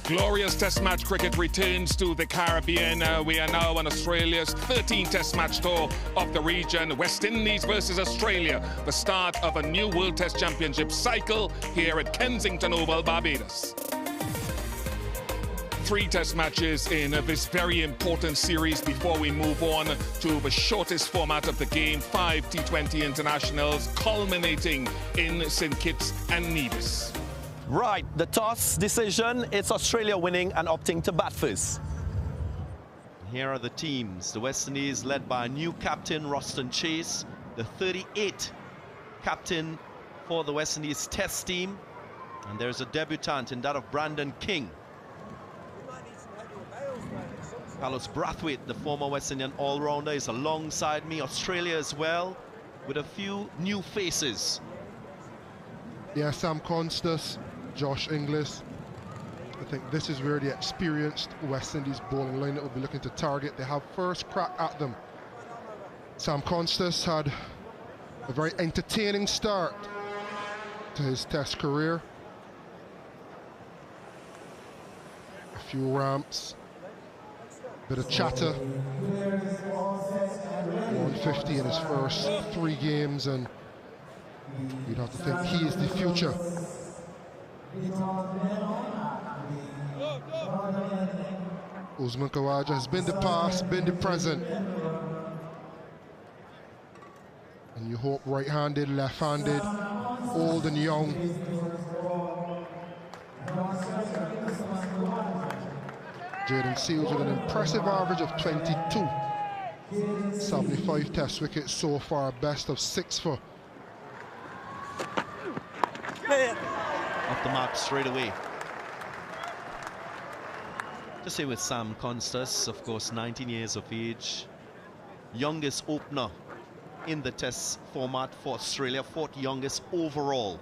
Glorious Test match cricket returns to the Caribbean. We are now on Australia's 13th Test match tour of the region. West Indies versus Australia, the start of a new World Test Championship cycle here at Kensington Oval, Barbados. 3 Test matches in this very important series before we move on to the shortest format of the game, 5 T20 internationals, culminating in St Kitts and Nevis. Right, the toss decision, it's Australia winning and opting to bat first. Here are the teams. The West Indies led by a new captain, Roston Chase, the 38th captain for the West Indies Test team. And there's a debutant in that of Brandon King. Carlos Brathwaite, the former West Indian all-rounder, is alongside me. Australia as well, with a few new faces. Yeah, Sam Constas, Josh Inglis. I think this is where the experienced West Indies bowling lineup will be looking to target. They have first crack at them. Sam Constas had a very entertaining start to his Test career. A few ramps, bit of chatter. 150 in his first 3 games, and you'd have to think he is the future. Usman Khawaja has been the past, been the present. And you hope right-handed, left-handed, old and young. Jaden Seals with an impressive average of 22. 75 Test wickets so far, best of 6 for. Off the mark straight away. Just say with Sam Constas, of course, 19 years of age, youngest opener in the Test format for Australia, 4th youngest overall.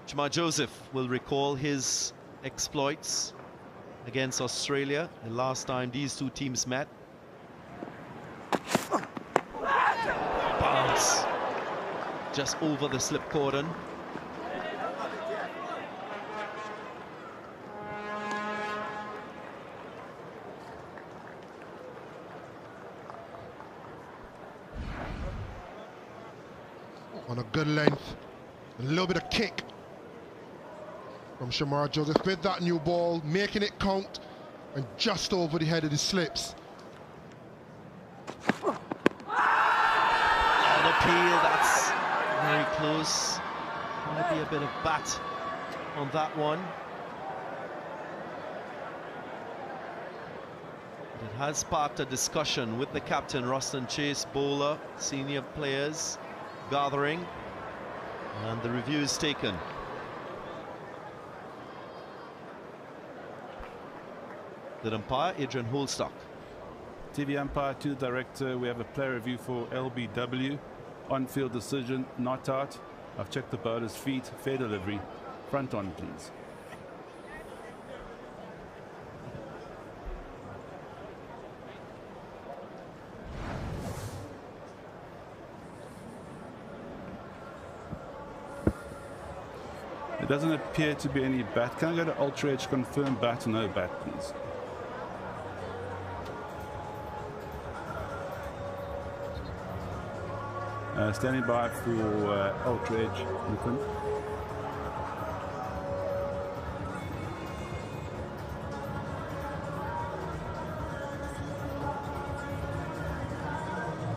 Jamar Joseph will recall his exploits against Australia the last time these two teams met. Bounce just over the slip cordon. On a good length, a little bit of kick from Shamar Joseph with that new ball, making it count, and just over the head of the slips. An appeal, that's very close. Might be a bit of bat on that one. It has sparked a discussion with the captain, Roston Chase, bowler, senior players gathering, and the review is taken. The umpire, Adrian Holstock. TV umpire to the director. We have a player review for LBW. On-field decision, not out. I've checked the bowler's feet. Fair delivery. Front on, please. It doesn't appear to be any bat. Can I go to Ultra Edge, confirm bat or no bat, please? Standing by for Ultra Edge, Nathan.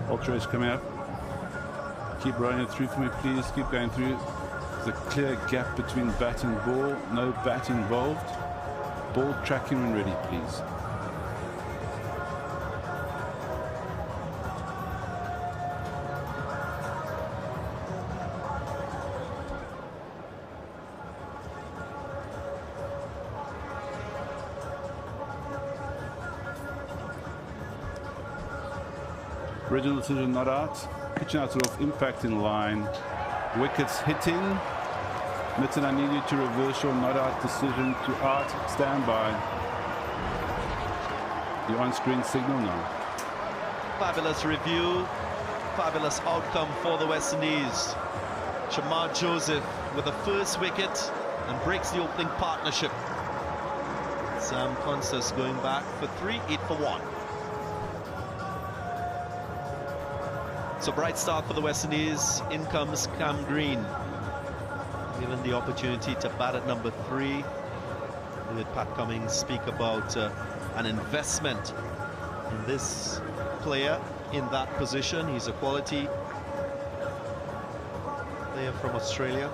Ultra Edge coming up. Keep running it through for me, please. Keep going through. There's a clear gap between bat and ball. No bat involved. Ball tracking when ready, please. Original decision not out. Pitching out off, impact in line. Wickets hitting. Mitten, I need you to reverse your not out decision to out. Stand by. The on-screen signal now. Fabulous review. Fabulous outcome for the West Indies. Shamar Joseph with the first wicket and breaks the opening partnership. Sam Constas going back for 3, 8 for 1. So bright start for the West Indies. In comes Cam Green, given the opportunity to bat at number 3. With Pat Cummings speak about an investment in this player in that position. He's a quality player from Australia.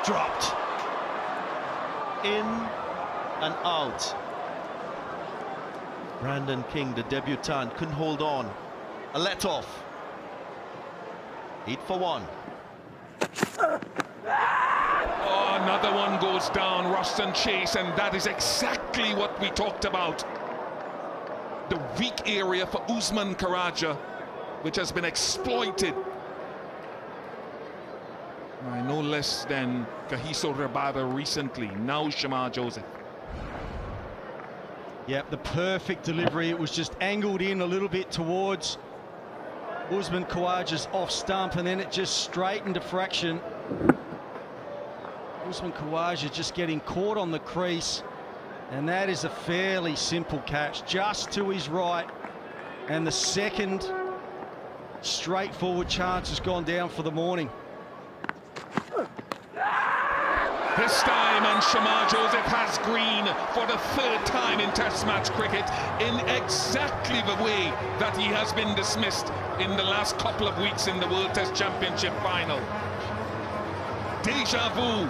Dropped. In and out. Brandon King, the debutant, couldn't hold on. A let-off. 8 for 1. Oh, another one goes down, Ruston Chase, and that is exactly what we talked about. The weak area for Usman Khawaja, which has been exploited by no less than Kagiso Rabada recently, now Shamar Joseph. Yep, the perfect delivery. It was just angled in a little bit towards Usman Khawaja's off stump, and then it just straightened a fraction. Usman Khawaja just getting caught on the crease, and that is a fairly simple catch, just to his right. And the second straightforward chance has gone down for the morning. This time, and Shamar Joseph has green for the 3rd time in Test match cricket in exactly the way that he has been dismissed in the last couple of weeks in the World Test Championship final. Deja vu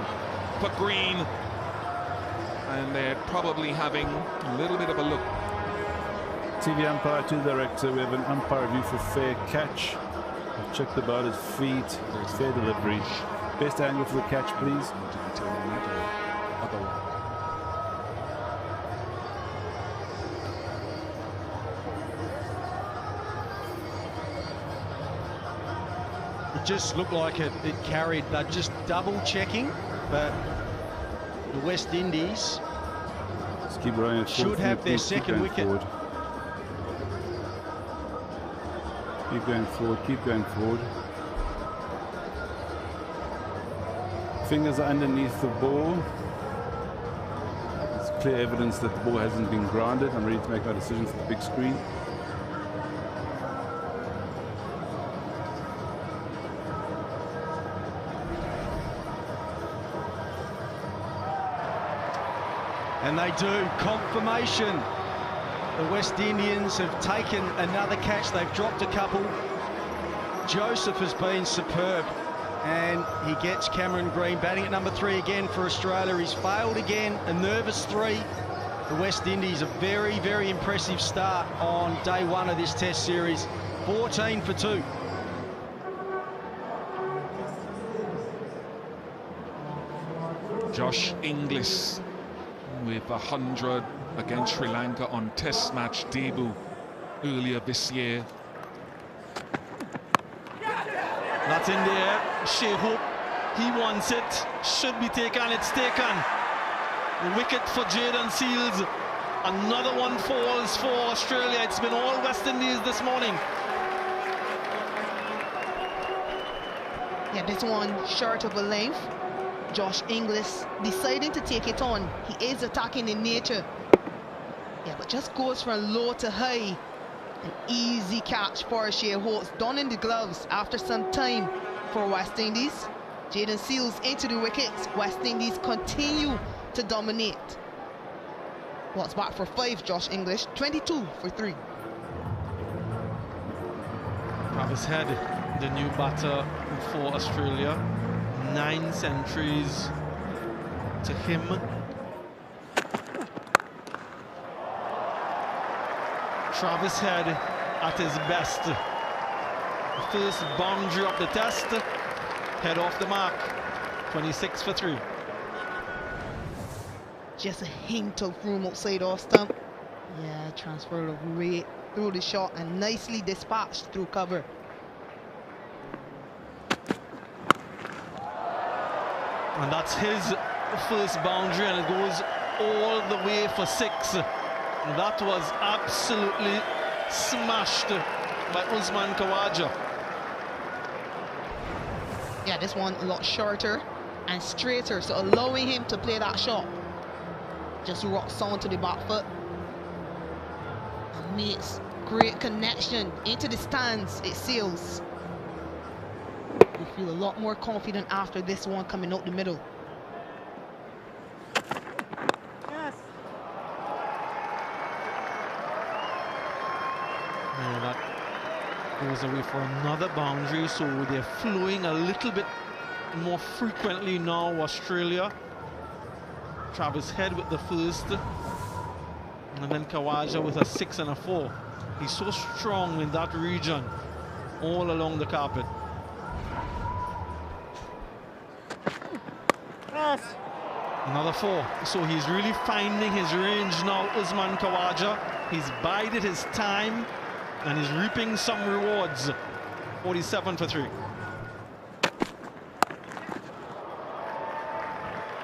for Green, and they're probably having a little bit of a look. TV umpire to the director. We have an umpire review for fair catch. I've checked the bowler's feet. Fair delivery. Best angle for the catch, please. It just looked like it carried. They're just double checking, but the West Indies Just keep running it should have their second wicket. Forward. Keep going forward, keep going forward. Fingers are underneath the ball. It's clear evidence that the ball hasn't been grounded. I'm ready to make my decision for the big screen. And they do. Confirmation. The West Indians have taken another catch. They've dropped a couple. Joseph has been superb, and he gets Cameron Green batting at number 3 again for Australia. He's failed again, a nervous 3. The West Indies, a very, very impressive start on day 1 of this Test series. 14 for 2. Josh Inglis with 100 against Sri Lanka on Test match debut earlier this year. That's in there. Shea Hope, he wants it. Should be taken. It's taken. The wicket for Jayden Seals. Another one falls for Australia. It's been all West Indies this morning. Yeah, this one short of a length. Josh Inglis deciding to take it on. He is attacking in nature. Yeah, but just goes from low to high. An easy catch for Shea Holtz. Done in the gloves after some time for West Indies. Jayden Seals into the wickets. West Indies continue to dominate. What's back for 5, Josh Inglis. 22 for 3. Travis Head, the new batter for Australia. 9 centuries to him. Travis Head at his best. The first boundary of the Test. Head off the mark. 26 for 3. Just a hint of room outside off stump. Yeah, transfer of weight through the shot and nicely dispatched through cover. And that's his first boundary, and it goes all the way for 6. And that was absolutely smashed by Usman Khawaja. Yeah, this one a lot shorter. and straighter, so allowing him to play that shot. Just rocks on to the back foot and makes great connection into the stands. It seals. We feel a lot more confident after this one coming out the middle. Yeah, that goes away for another boundary, so they're flowing a little bit more frequently now, Australia. Travis Head with the first, and then Khawaja with a 6 and a 4. He's so strong in that region, all along the carpet. Yes. Another 4. So he's really finding his range now, Usman Khawaja. He's bided his time, and he's reaping some rewards. 47 for 3.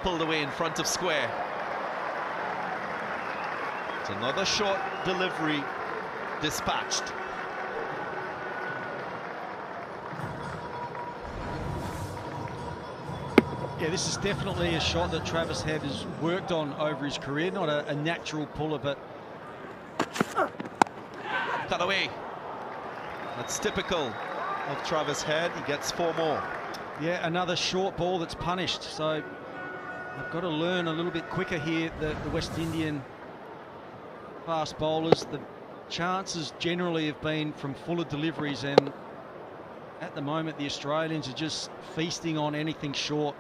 Pulled away in front of square. It's another short delivery dispatched. Yeah, this is definitely a shot that Travis Head has worked on over his career. Not a natural puller, but... Cut away. That's typical of Travis Head. He gets 4 more. Yeah, another short ball that's punished. So they've got to learn a little bit quicker here, the West Indian fast bowlers. The chances generally have been from fuller deliveries, and at the moment the Australians are just feasting on anything short.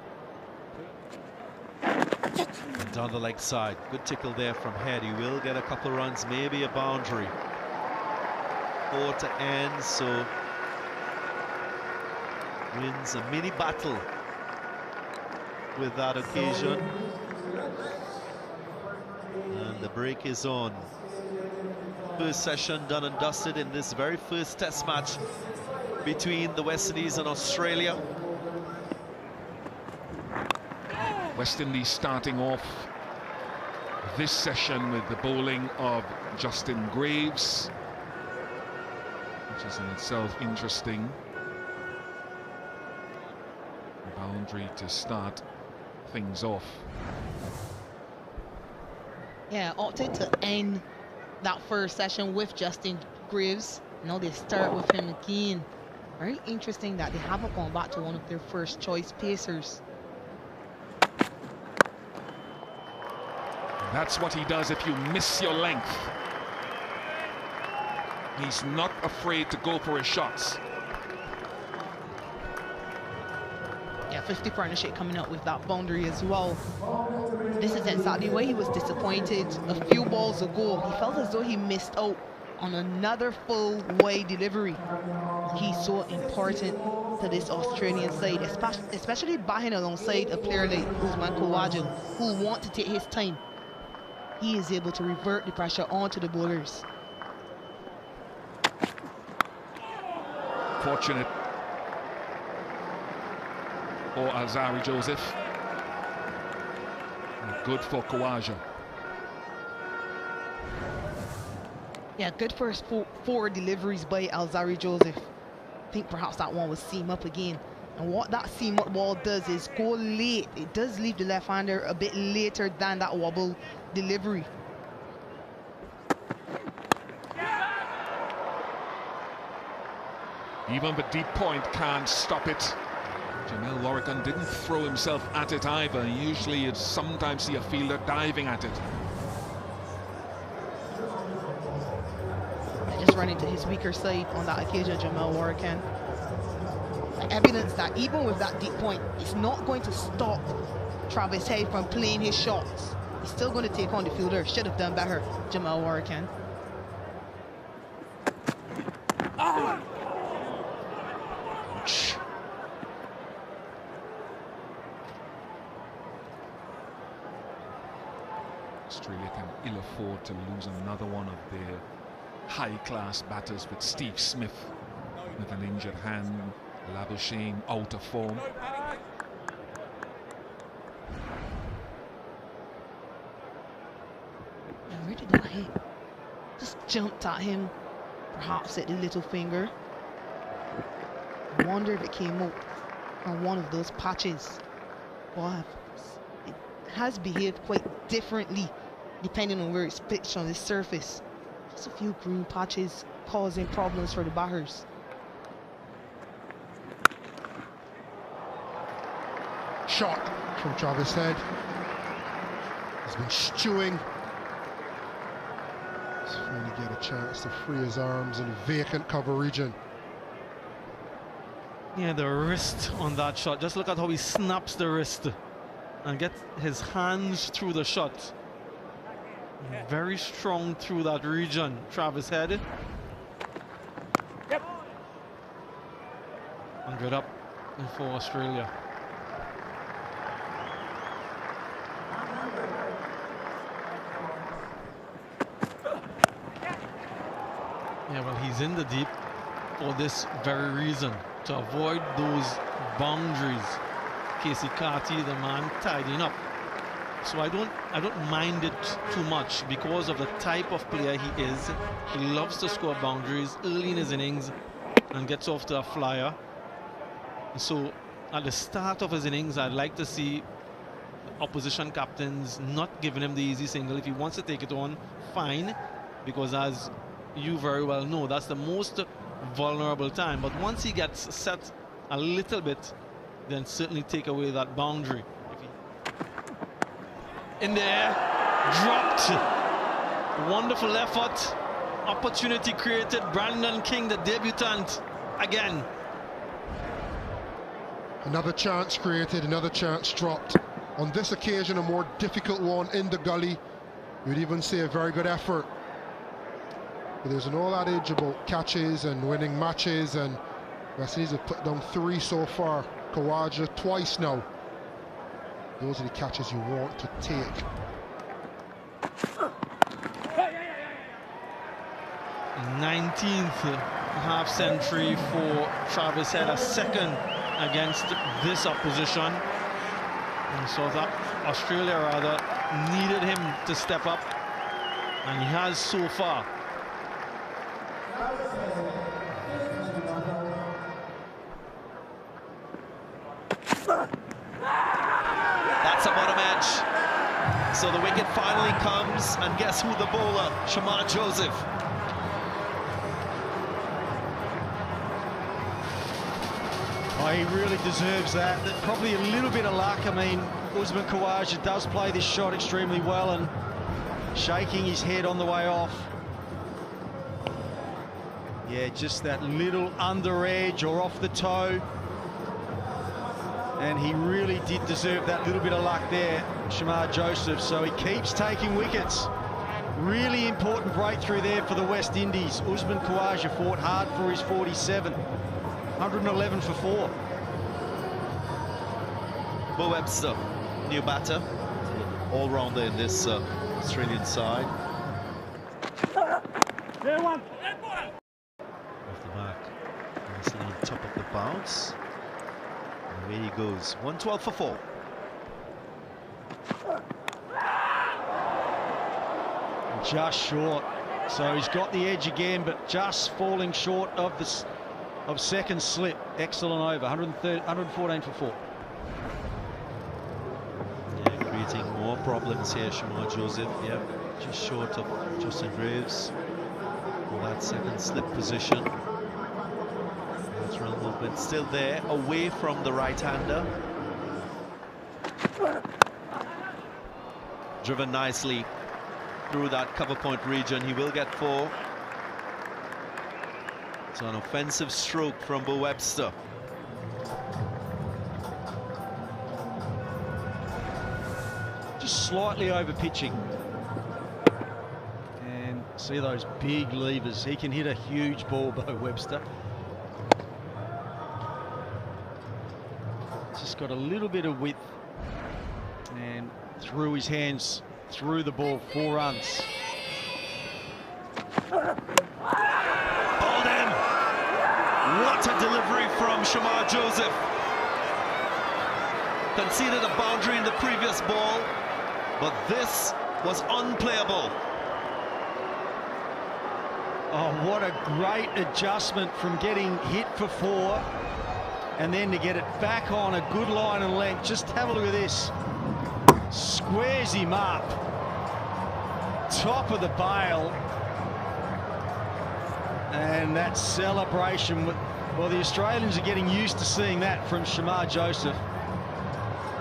And down the leg side, good tickle there from Head. He will get a couple of runs, maybe a boundary. 4 to end, so wins a mini battle with that occasion. And the break is on. First session done and dusted in this very first test match between the West Indies and Australia. West Indies starting off this session with the bowling of Justin Graves, which is in itself interesting. Boundary to start things off. Yeah, opted to end that first session with Justin Graves. Now they start with him again. Very interesting that they haven't gone back to one of their first choice pacers. That's what he does if you miss your length. He's not afraid to go for his shots. Yeah, 50 partnership coming up with that boundary as well. This is exactly where he was disappointed a few balls ago. He felt as though he missed out on another full way delivery. He's so important to this Australian side, especially batting alongside a player like Usman Khawaja, who want to take his time. He is able to revert the pressure onto the bowlers. Fortunate for Alzarri Joseph. Good for Khawaja. Yeah, good first four deliveries by Alzarri Joseph. I think perhaps that one was seam up again. And what that seam up ball does is go late. It does leave the left-hander a bit later than that wobble delivery. Even the deep point can't stop it. Jamel Warrican didn't throw himself at it either. Usually you'd sometimes see a fielder diving at it. Just running to his weaker side on that occasion, Jamel Warrican. Evidence that even with that deep point, it's not going to stop Travis Head from playing his shots. He's still going to take on the fielder. Should have done better, Jamel Warrican. Australia can ill afford to lose another one of their high-class batters, with Steve Smith with an injured hand, Labuschagne out of form. And where did that hit? Just jumped at him, perhaps at the little finger. I wonder if it came out on one of those patches. ball it has behaved quite differently depending on where it's pitched on the surface. Just a few green patches causing problems for the batters. Shot from Travis Head. He's been stewing. He's finally get a chance to free his arms in a vacant cover region. Yeah, the wrist on that shot. Just look at how he snaps the wrist and gets his hands through the shot. Very strong through that region, Travis Head. Yep. 100 up for Australia. Yeah, well, he's in the deep for this very reason, to avoid those boundaries. Casey Carty, the man tidying up. So I don't mind it too much because of the type of player he is. He loves to score boundaries early in his innings and gets off to a flyer. So at the start of his innings, I'd like to see opposition captains not giving him the easy single. If he wants to take it on, fine, because as you very well know, that's the most vulnerable time. But once he gets set a little bit, then certainly take away that boundary. In there, dropped. Wonderful effort. Opportunity created. Brandon King, the debutant, again. Another chance created, another chance dropped. On this occasion, a more difficult one in the gully. You'd even say a very good effort. But there's an old adage about catches and winning matches, and West Indies have put down 3 so far. Khawaja twice now. Those are the catches you want to take. 19th half century for Travis Head, a second against this opposition. And so that Australia rather needed him to step up, and he has so far. That's a bottom edge. So the wicket finally comes, and guess who the bowler? Shamar Joseph. Oh, he really deserves that. Probably a little bit of luck. I mean, Usman Khawaja does play this shot extremely well, and shaking his head on the way off. Yeah, just that little under edge or off the toe. And he really did deserve that little bit of luck there, Shamar Joseph. So he keeps taking wickets. Really important breakthrough there for the West Indies. Usman Khawaja fought hard for his 47. 111 for 4. Bo Webster, new batter, all-rounder in this Australian side. Off the mark, nicely on top of the bounce. And away he goes. 112 for 4. Just short. So he's got the edge again, but just falling short of this. Of second slip. Excellent over. 114 for 4. Yeah, creating more problems here, Shamar Joseph. Yeah, just short of Justin Graves for that second slip position. Lateral movement still there, away from the right-hander. Driven nicely through that cover point region. He will get 4. It's an offensive stroke from Bo Webster. Just slightly over pitching. And see those big levers. He can hit a huge ball, Bo Webster. Just got a little bit of width. And through his hands, through the ball, 4 runs. What a delivery from Shamar Joseph. Conceded a boundary in the previous ball, but this was unplayable. Oh, what a great adjustment from getting hit for 4 and then to get it back on a good line and length. Just have a look at this. Squares him up. Top of the bail. And that celebration, well, the Australians are getting used to seeing that from Shamar Joseph.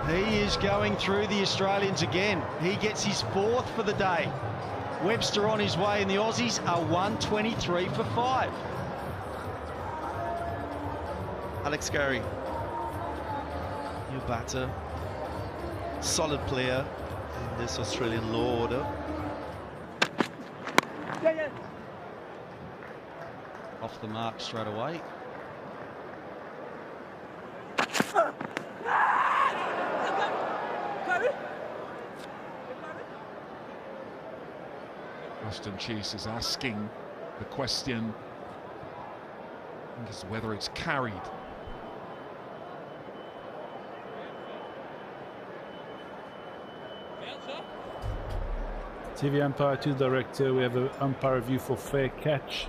He is going through the Australians again. He gets his 4th for the day. Webster on his way, and the Aussies are 123 for 5. Alex Carey, new batter, solid player in this Australian low order. Off the mark straight away. Ruston Chase is asking the question, I think, is whether it's carried. TV umpire to the director. We have an umpire review for fair catch.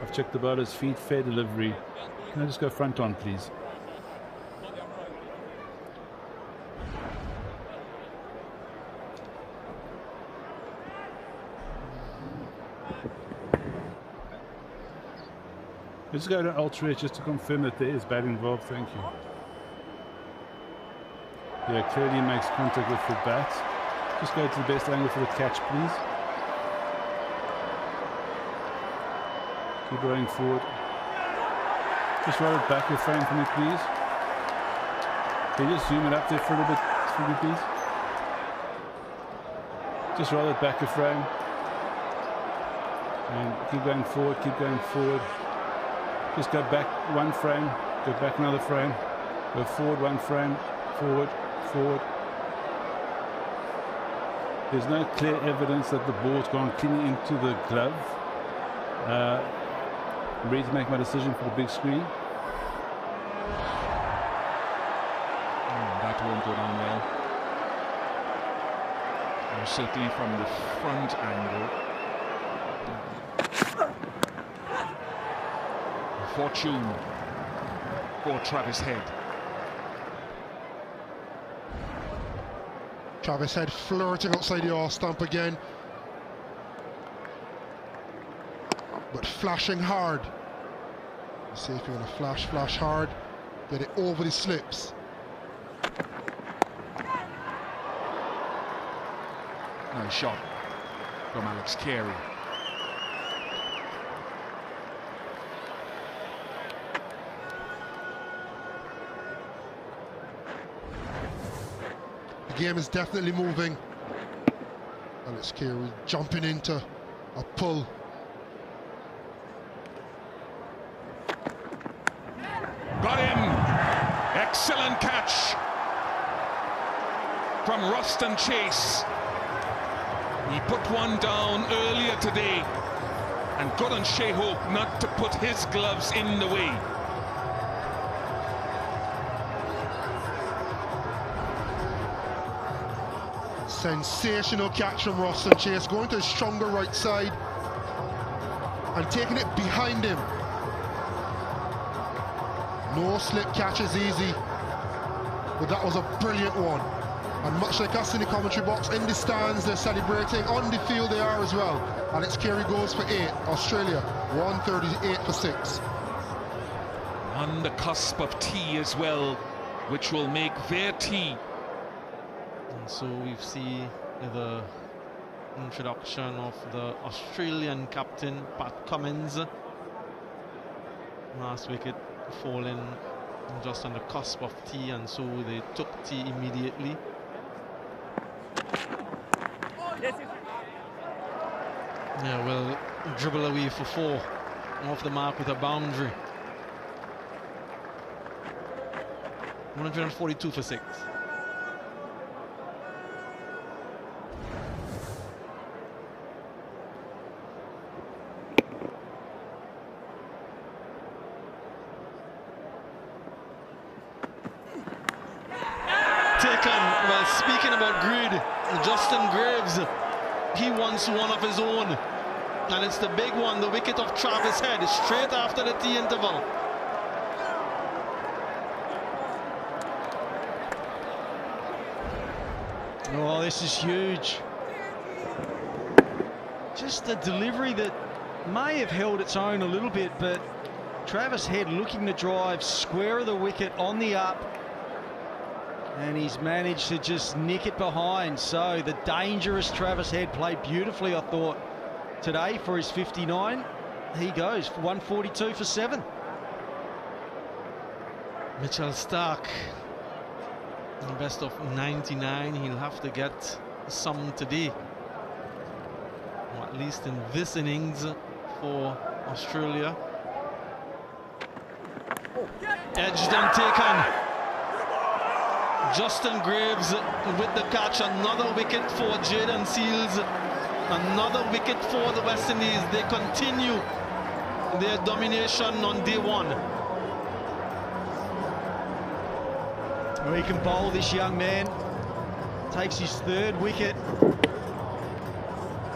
I've checked the bowler's feet, fair delivery. Can I just go front on, please? Let's go to ultra just to confirm that there is bat involved. Thank you. Yeah, clearly makes contact with the bat. Just go to the best angle for the catch, please. Keep rolling forward. Just roll it back a frame for me, please. Can you just zoom it up there for a little bit for me, please? Just roll it back a frame. And keep going forward, keep going forward. Just go back 1 frame, go back another frame, go forward 1 frame, forward, forward. There's no clear evidence that the ball's gone cleanly into the glove. I'm ready to make my decision for the big screen. That won't go down well. And certainly from the front angle. Fortune for Travis Head. Travis Head flirting outside the off stump again, but flashing hard. Let's see if you're going to flash hard, get it over the slips. Nice shot from Alex Carey. The game is definitely moving. Alex Carey jumping into a pull. Got him! Excellent catch from Ruston Chase. He put one down earlier today, and good on Shea Hope not to put his gloves in the way. Sensational catch from Ruston Chase, going to his stronger right side and taking it behind him. No slip catch is easy, but that was a brilliant one. And much like us in the commentary box, in the stands they're celebrating, on the field they are as well. Alex Carey goes for 8, Australia 138 for 6. On the cusp of tea as well, which will make their tea. And so we see the introduction of the Australian captain, Pat Cummins. Last wicket falling just on the cusp of tea, and so they took tea immediately. Yeah, well, dribble away for 4, off the mark with a boundary. 142 for 6. Well, speaking about grid, Justin Graves, he wants one of his own, and it's the big one, the wicket of Travis Head, straight after the tea interval. Oh, this is huge. Just a delivery that may have held its own a little bit, but Travis Head looking to drive square of the wicket on the up, and he's managed to just nick it behind. So the dangerous Travis Head played beautifully, I thought, today for his 59. He goes for 142 for 7. Mitchell Stark, best of 99. He'll have to get some today, or at least in this innings for Australia. Edged and taken. Justin Graves with the catch. Another wicket for Jayden Seales. Another wicket for the West Indies. They continue their domination on day one. Well, he can bowl, this young man. Takes his 3rd wicket.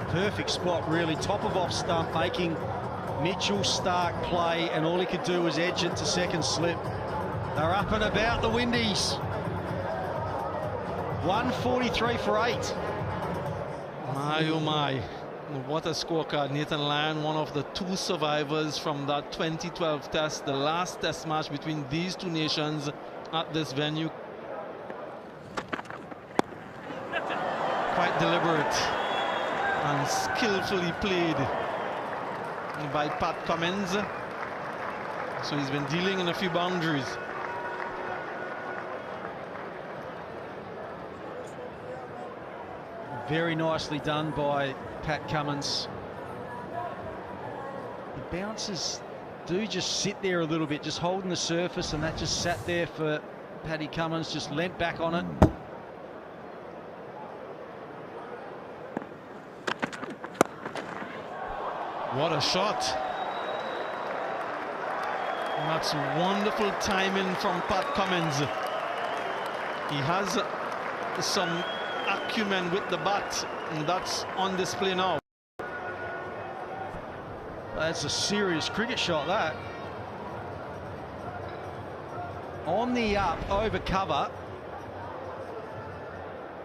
Perfect spot, really. Top of off stump, making Mitchell Stark play, and all he could do was edge it to second slip. They're up and about, the Windies. 143 for 8. My oh my, what a scorecard. Nathan Lyon, one of the 2 survivors from that 2012 test, the last test match between these 2 nations at this venue. Quite deliberate and skillfully played by Pat Cummins. So he's been dealing in a few boundaries. Very nicely done by Pat Cummins. The bounces do just sit there a little bit, just holding the surface, and that just sat there for Paddy Cummins, just leant back on it. What a shot. And that's wonderful timing from Pat Cummins. He has some acumen with the bat, and that's on display now. That's a serious cricket shot, that. On the up, over cover.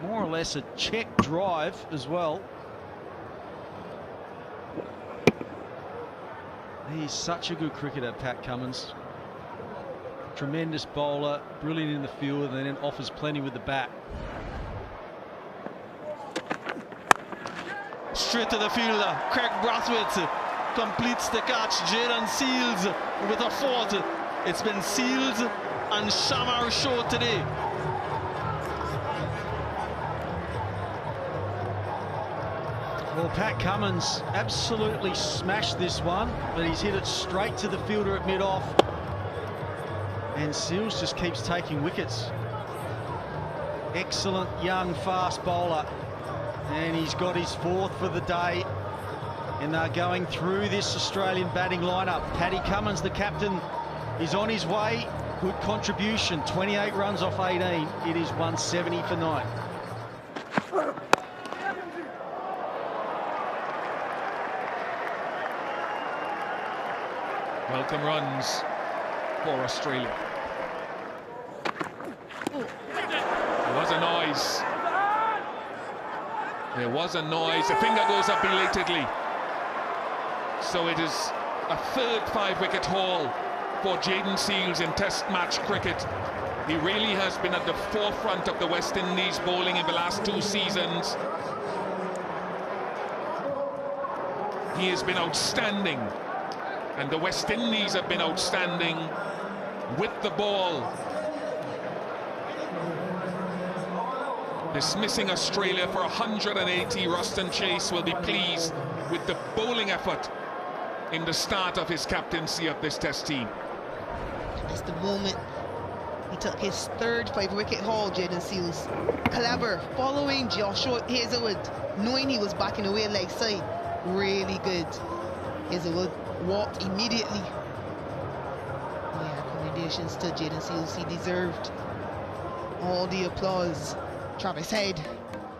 More or less a check drive as well. He's such a good cricketer, Pat Cummins. Tremendous bowler, brilliant in the field, and then offers plenty with the bat. Straight to the fielder, Craig Brathwaite completes the catch. Jayden Seales with a 4th. It's been Seales and Shamar show today. Well, Pat Cummins absolutely smashed this one, but he's hit it straight to the fielder at mid-off. And Seales just keeps taking wickets. Excellent young fast bowler. And he's got his 4th for the day. And they're going through this Australian batting lineup. Paddy Cummins, the captain, is on his way. Good contribution, 28 runs off 18. It is 170 for 9. Welcome runs for Australia. There was a noise. There was a noise. The finger goes up belatedly. So it is a 3rd 5-wicket haul for Jayden Seales in Test match cricket. He really has been at the forefront of the West Indies bowling in the last 2 seasons. He has been outstanding, and the West Indies have been outstanding with the ball. Dismissing Australia for 180, Ruston Chase will be pleased with the bowling effort in the start of his captaincy of this Test team. That's the moment he took his 3rd 5-wicket haul, Jayden Seales. Clever, following Joshua Hazelwood, knowing he was backing away leg side. Really good. Hazelwood walked immediately. Yeah, commendations to Jayden Seales. He deserved all the applause. Travis Head,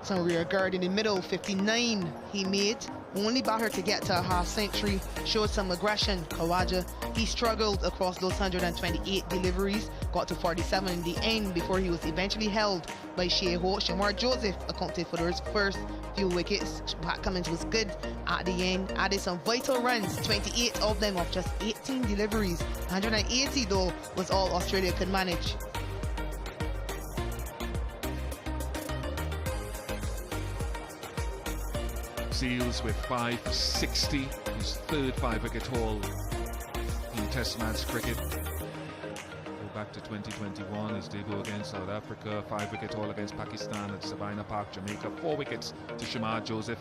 some rear guard in the middle, 59 he made. only batter to get to a half century, showed some aggression. Khawaja, he struggled across those 128 deliveries, got to 47 in the end before he was eventually held by Shea Hope. Shamar Joseph accounted for those first few wickets. Pat Cummins was good at the end, added some vital runs, 28 of them off just 18 deliveries. 180 though was all Australia could manage. Seals with 560, his third 5-wicket haul in Test match cricket. Go back to 2021, his debut against South Africa, 5-wicket haul against Pakistan at Sabina Park, Jamaica, 4 wickets to Shamar Joseph.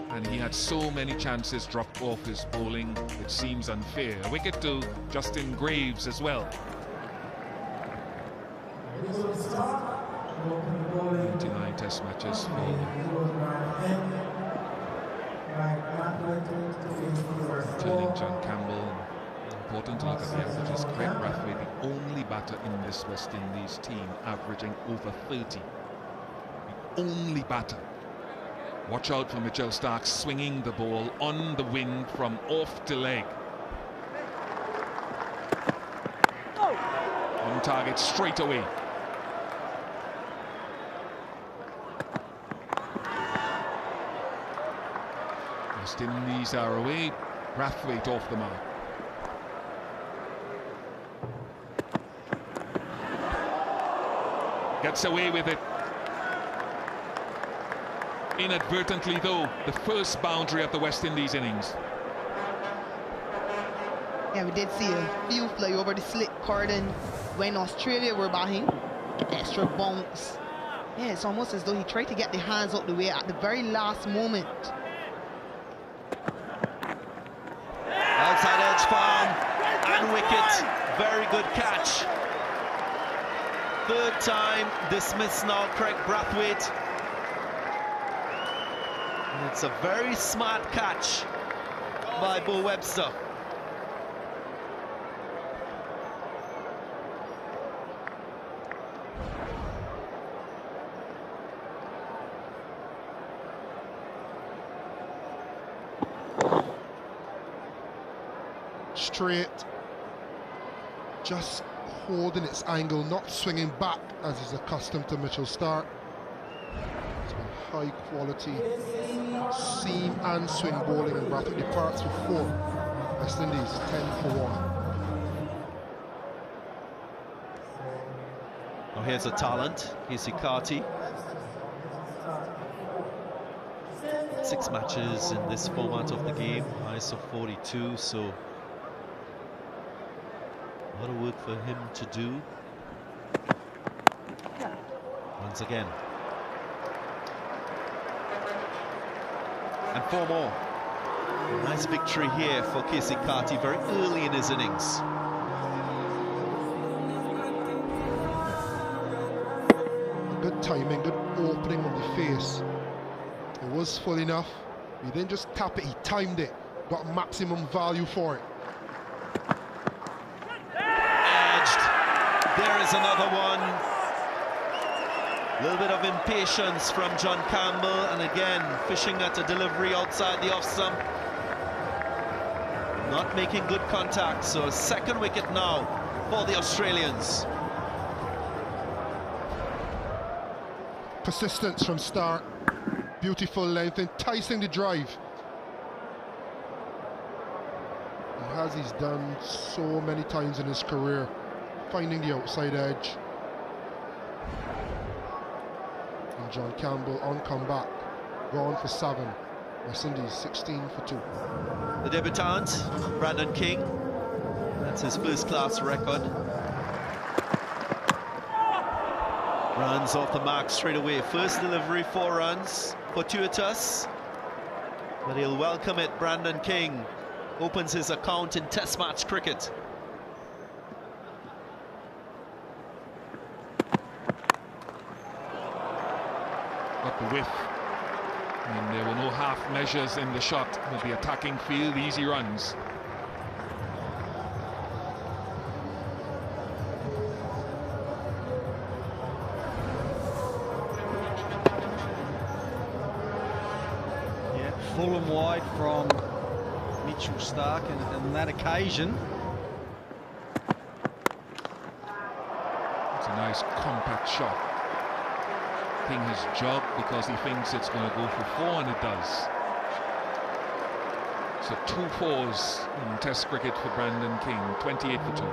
And he had so many chances dropped off his bowling, it seems unfair. A wicket to Justin Graves as well. 29 Test matches for turning John Campbell. Important to look at the averages. Craig Brathwaite, the only batter in this West Indies team averaging over 30. The only batter. Watch out for Mitchell Starc swinging the ball on the wind from off the leg. On target straight away. West Indies are away. Brathwaite off the mark. Gets away with it. Inadvertently though, the first boundary of the West Indies innings. Yeah, we did see a few fly over the slip cordon when Australia were batting. Extra bounce. Yeah, it's almost as though he tried to get the hands out the way at the very last moment. Outside edge farm and wicket. Very good catch. Third time dismissed now, Craig Brathwaite. And it's a very smart catch by Bo Webster. Straight, just holding its angle, not swinging back as is accustomed to Mitchell Starc. It's been high quality seam and swing bowling, and Brathwaite departs with 4. West Indies 10 for 1. Now here's a talent, Casey Carty. 6 matches in this format of the game, highest of 42, so a lot of work for him to do. Once again. And 4 more. Nice victory here for Casey Carty very early in his innings. Good timing, good opening on the face. It was full enough. He didn't just tap it, he timed it. Got maximum value for it. Edged. There is another one. A little bit of impatience from John Campbell, and again fishing at a delivery outside the off stump. Not making good contact, so a second wicket now for the Australians. Persistence from Starc. Beautiful length, enticing the drive. And as he's done so many times in his career, finding the outside edge. And John Campbell on comeback, gone for 7. West Indies 16 for 2. The debutant, Brandon King. That's his first-class record. Runs off the mark straight away. First delivery, 4 runs. Fortuitous, but he'll welcome it. Brandon King opens his account in Test match cricket. Got the whiff. And there were no half measures in the shot with the attacking field, easy runs. full and wide from Mitchell Stark, and on that occasion. It's a nice compact shot. King has jogged because he thinks it's going to go for 4, and it does. So 2 4s in Test cricket for Brandon King, 28 for 2.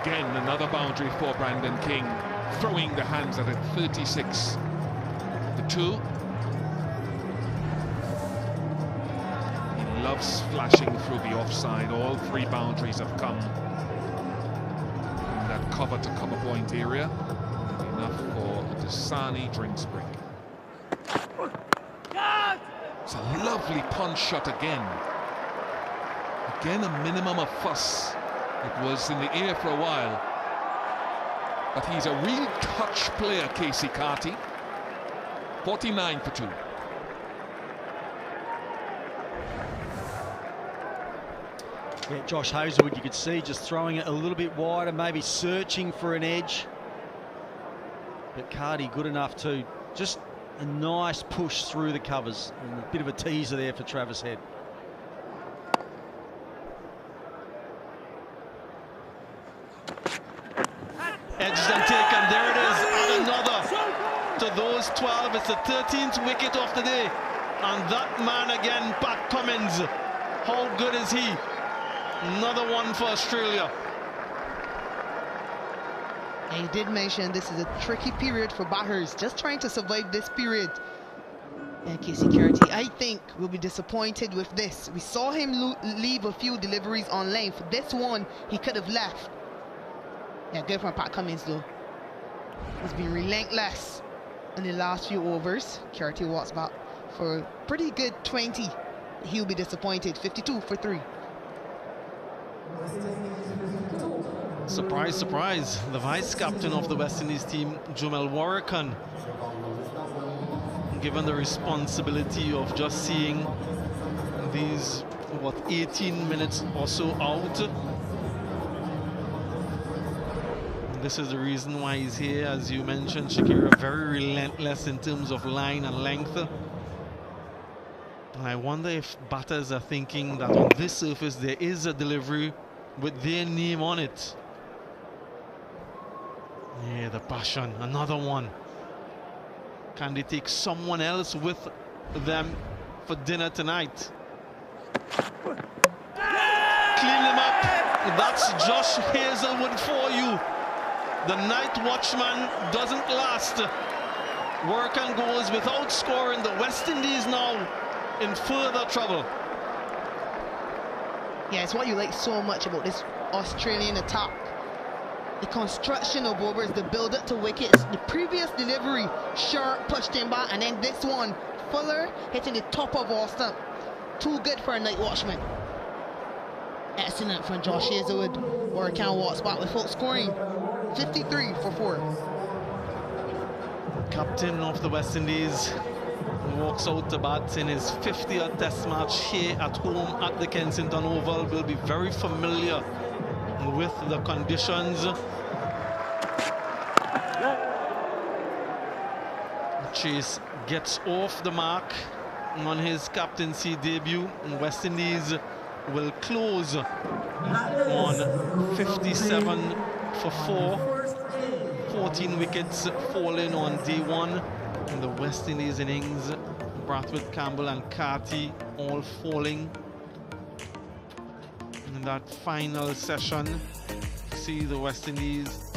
Again, another boundary for Brandon King, throwing the hands at it, 36 for 2. He loves flashing through the offside. All 3 boundaries have come in that cover to cover point area. Enough for a Dasani drinks break. It's a lovely punch shot again. Again, a minimum of fuss. It was in the air for a while, but he's a real touch player, Casey Carty. 49 for 2. Yeah, Josh Hazlewood, you could see just throwing it a little bit wider, maybe searching for an edge. But Carty good enough to just a nice push through the covers, and a bit of a teaser there for Travis Head. Edged and taken, there it is, and another to those 12. It's the 13th wicket of the day, and that man again, Pat Cummins, how good is he? Another one for Australia. And you did mention this is a tricky period for batters, just trying to survive this period. And Casey Carty, I think, will be disappointed with this. We saw him leave a few deliveries on length. This one, he could have left. Yeah, good from Pat Cummins though. He's been relentless in the last few overs. Carty walks back for a pretty good 20. He'll be disappointed. 52 for 3. Surprise, surprise. The vice-captain of the West Indies team, Worrell, given the responsibility of just seeing these, 18 minutes or so out. This is the reason why he's here. As you mentioned, Shakira, very relentless in terms of line and length. And I wonder if batters are thinking that on this surface there is a delivery with their name on it. Yeah, the passion, another one. Can they take someone else with them for dinner tonight? Clean them up. That's Josh Hazlewood for you. The night watchman doesn't last. Worrell goes without scoring. The West Indies now in further trouble. Yeah, it's what you like so much about this Australian attack. The construction of overs, the build-up to wickets. The previous delivery, sharp, pushed him back, and then this one, Fuller hitting the top of all stump. Too good for a night watchman. Excellent from Josh Hazlewood. Worrell walks back without scoring. 53 for 4. Captain of the West Indies walks out to bat in his 50th Test match here at home at the Kensington Oval. Will be very familiar with the conditions. Chase gets off the mark on his captaincy debut. West Indies will close on 57 for 4. 14 wickets falling on day 1 in the West Indies innings. Brathwaite, Campbell and Carty all falling in that final session. See the West Indies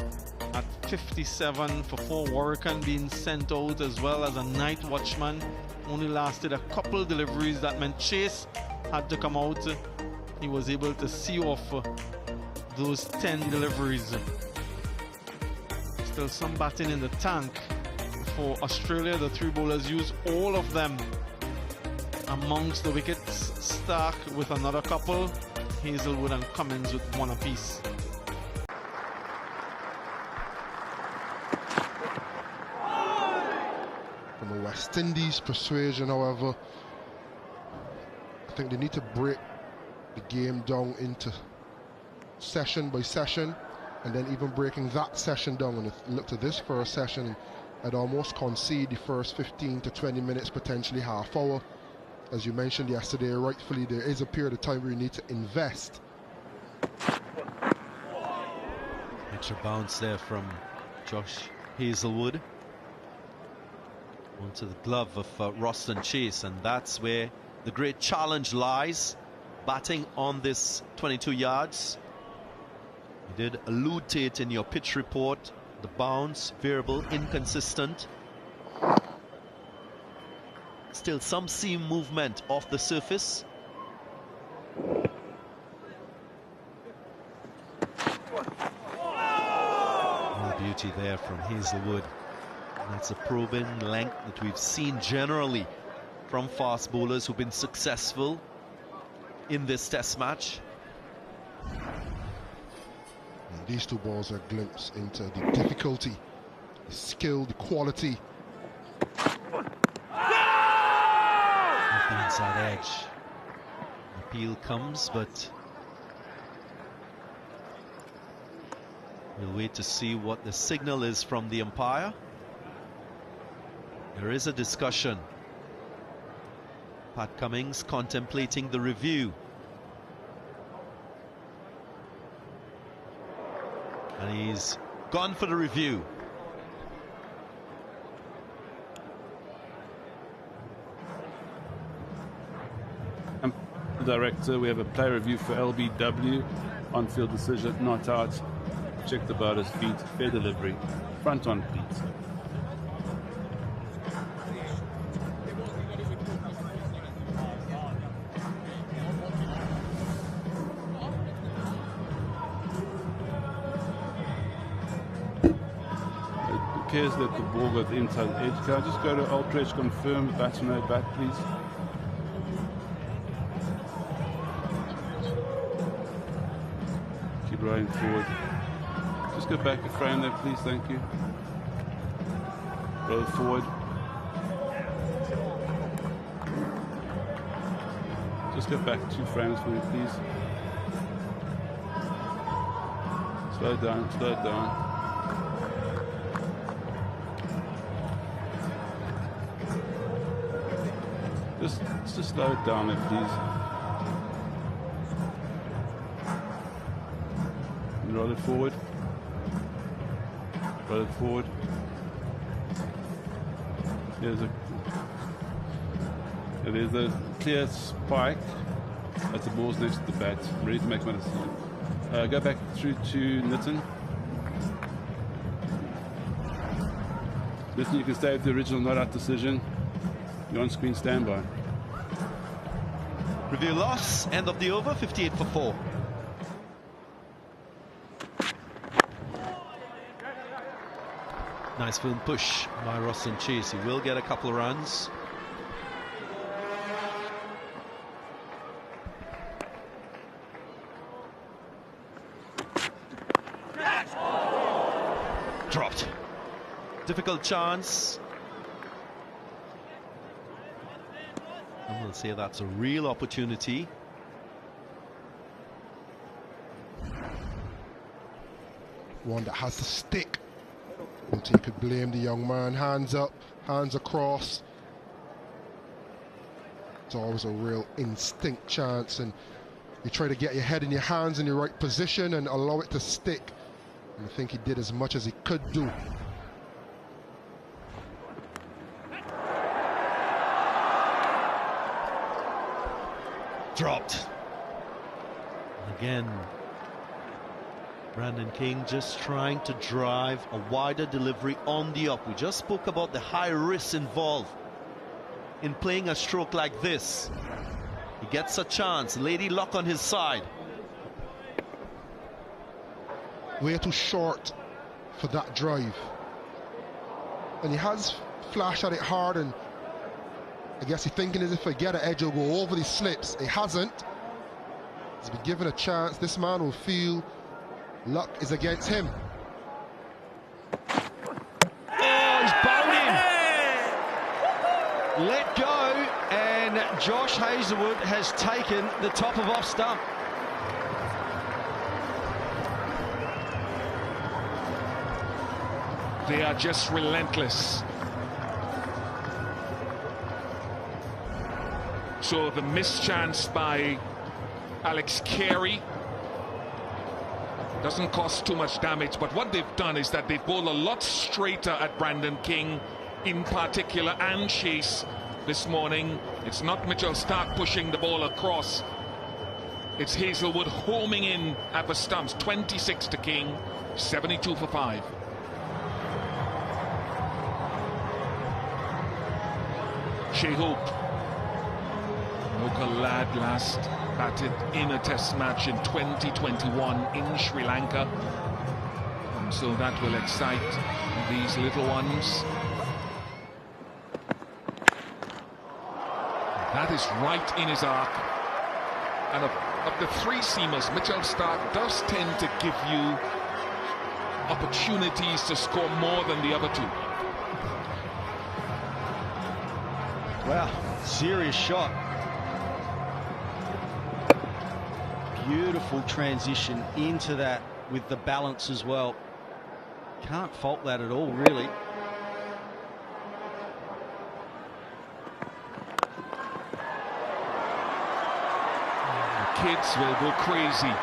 at 57 for 4. Worrell being sent out as well as a night watchman. Only lasted a couple deliveries. That meant Chase had to come out. He was able to see off those 10 deliveries. Still some batting in the tank for Australia. The 3 bowlers use all of them amongst the wickets. Stark with another couple. Hazlewood and Cummins with 1 apiece. West Indies' persuasion, however, I think they need to break the game down into session by session, and then even breaking that session down. And if you look to this first session, I'd almost concede the first 15 to 20 minutes, potentially half hour. As you mentioned yesterday, rightfully, there is a period of time where you need to invest. Extra bounce there from Josh Hazelwood onto the glove of Roston Chase, and that's where the great challenge lies, batting on this 22 yards. You did allude to it in your pitch report, the bounce, variable, inconsistent. Still some seam movement off the surface. No beauty there from Hazelwood. That's a probing length that we've seen generally from fast bowlers who've been successful in this test match. And these two balls are a glimpse into the difficulty, the skill, the quality. Off the inside edge. Appeal comes, but we'll wait to see what the signal is from the umpire. There is a discussion. Pat Cummins contemplating the review. And he's gone for the review. Director, we have a play review for LBW. On-field decision, not out. Check the batter's feet, fair delivery. Front on, please. It appears that the ball got the inside edge. Can I just go to Ultra Edge, confirm bat or no bat, please? Rolling forward. Just go back a frame there, please. Thank you. Roll forward. Just go back 2 frames for me, please. Slow it down, slow it down. Just slow it down there, please. Roll it forward. Roll it forward. There's a clear spike as the ball's next to the bat. I'm ready to make my decision. Go back through to Nitton. Nitton, you can stay with the original not out decision. You're on screen standby. Review loss, end of the over, 58 for 4. Nice film push by Roston Chase. He will get a couple of runs. Dropped. Difficult chance. And we'll say that's a real opportunity. One that has to stick. But you could blame the young man. Hands up, hands across. It's always a real instinct chance, and you try to get your head in your hands in the right position and allow it to stick. And I think he did as much as he could do. Dropped. Again, Brandon King just trying to drive a wider delivery on the up. We just spoke about the high risks involved in playing a stroke like this. He gets a chance. Lady luck on his side. Way too short for that drive. And he has flashed at it hard, and I guess he's thinking as if I get an edge, he'll go over these slips. He hasn't. He's been given a chance. This man will feel luck is against him. Oh, he's bowled him. let go, and Josh Hazlewood has taken the top of off stump. They are just relentless. So the missed chance by Alex Carey doesn't cause too much damage, but what they've done is that they've bowled a lot straighter at Brandon King in particular and Chase this morning. It's not Mitchell Stark pushing the ball across. It's Hazlewood homing in at the stumps. 26 to King, 72 for 5. Shea Hope, local lad, last batted in a test match in 2021 in Sri Lanka. And so that will excite these little ones. That is right in his arc. And of the three seamers, Mitchell Stark does tend to give you opportunities to score more than the other two. Wow, serious shot. Beautiful transition into that with the balance as well. Can't fault that at all, really. The kids will go crazy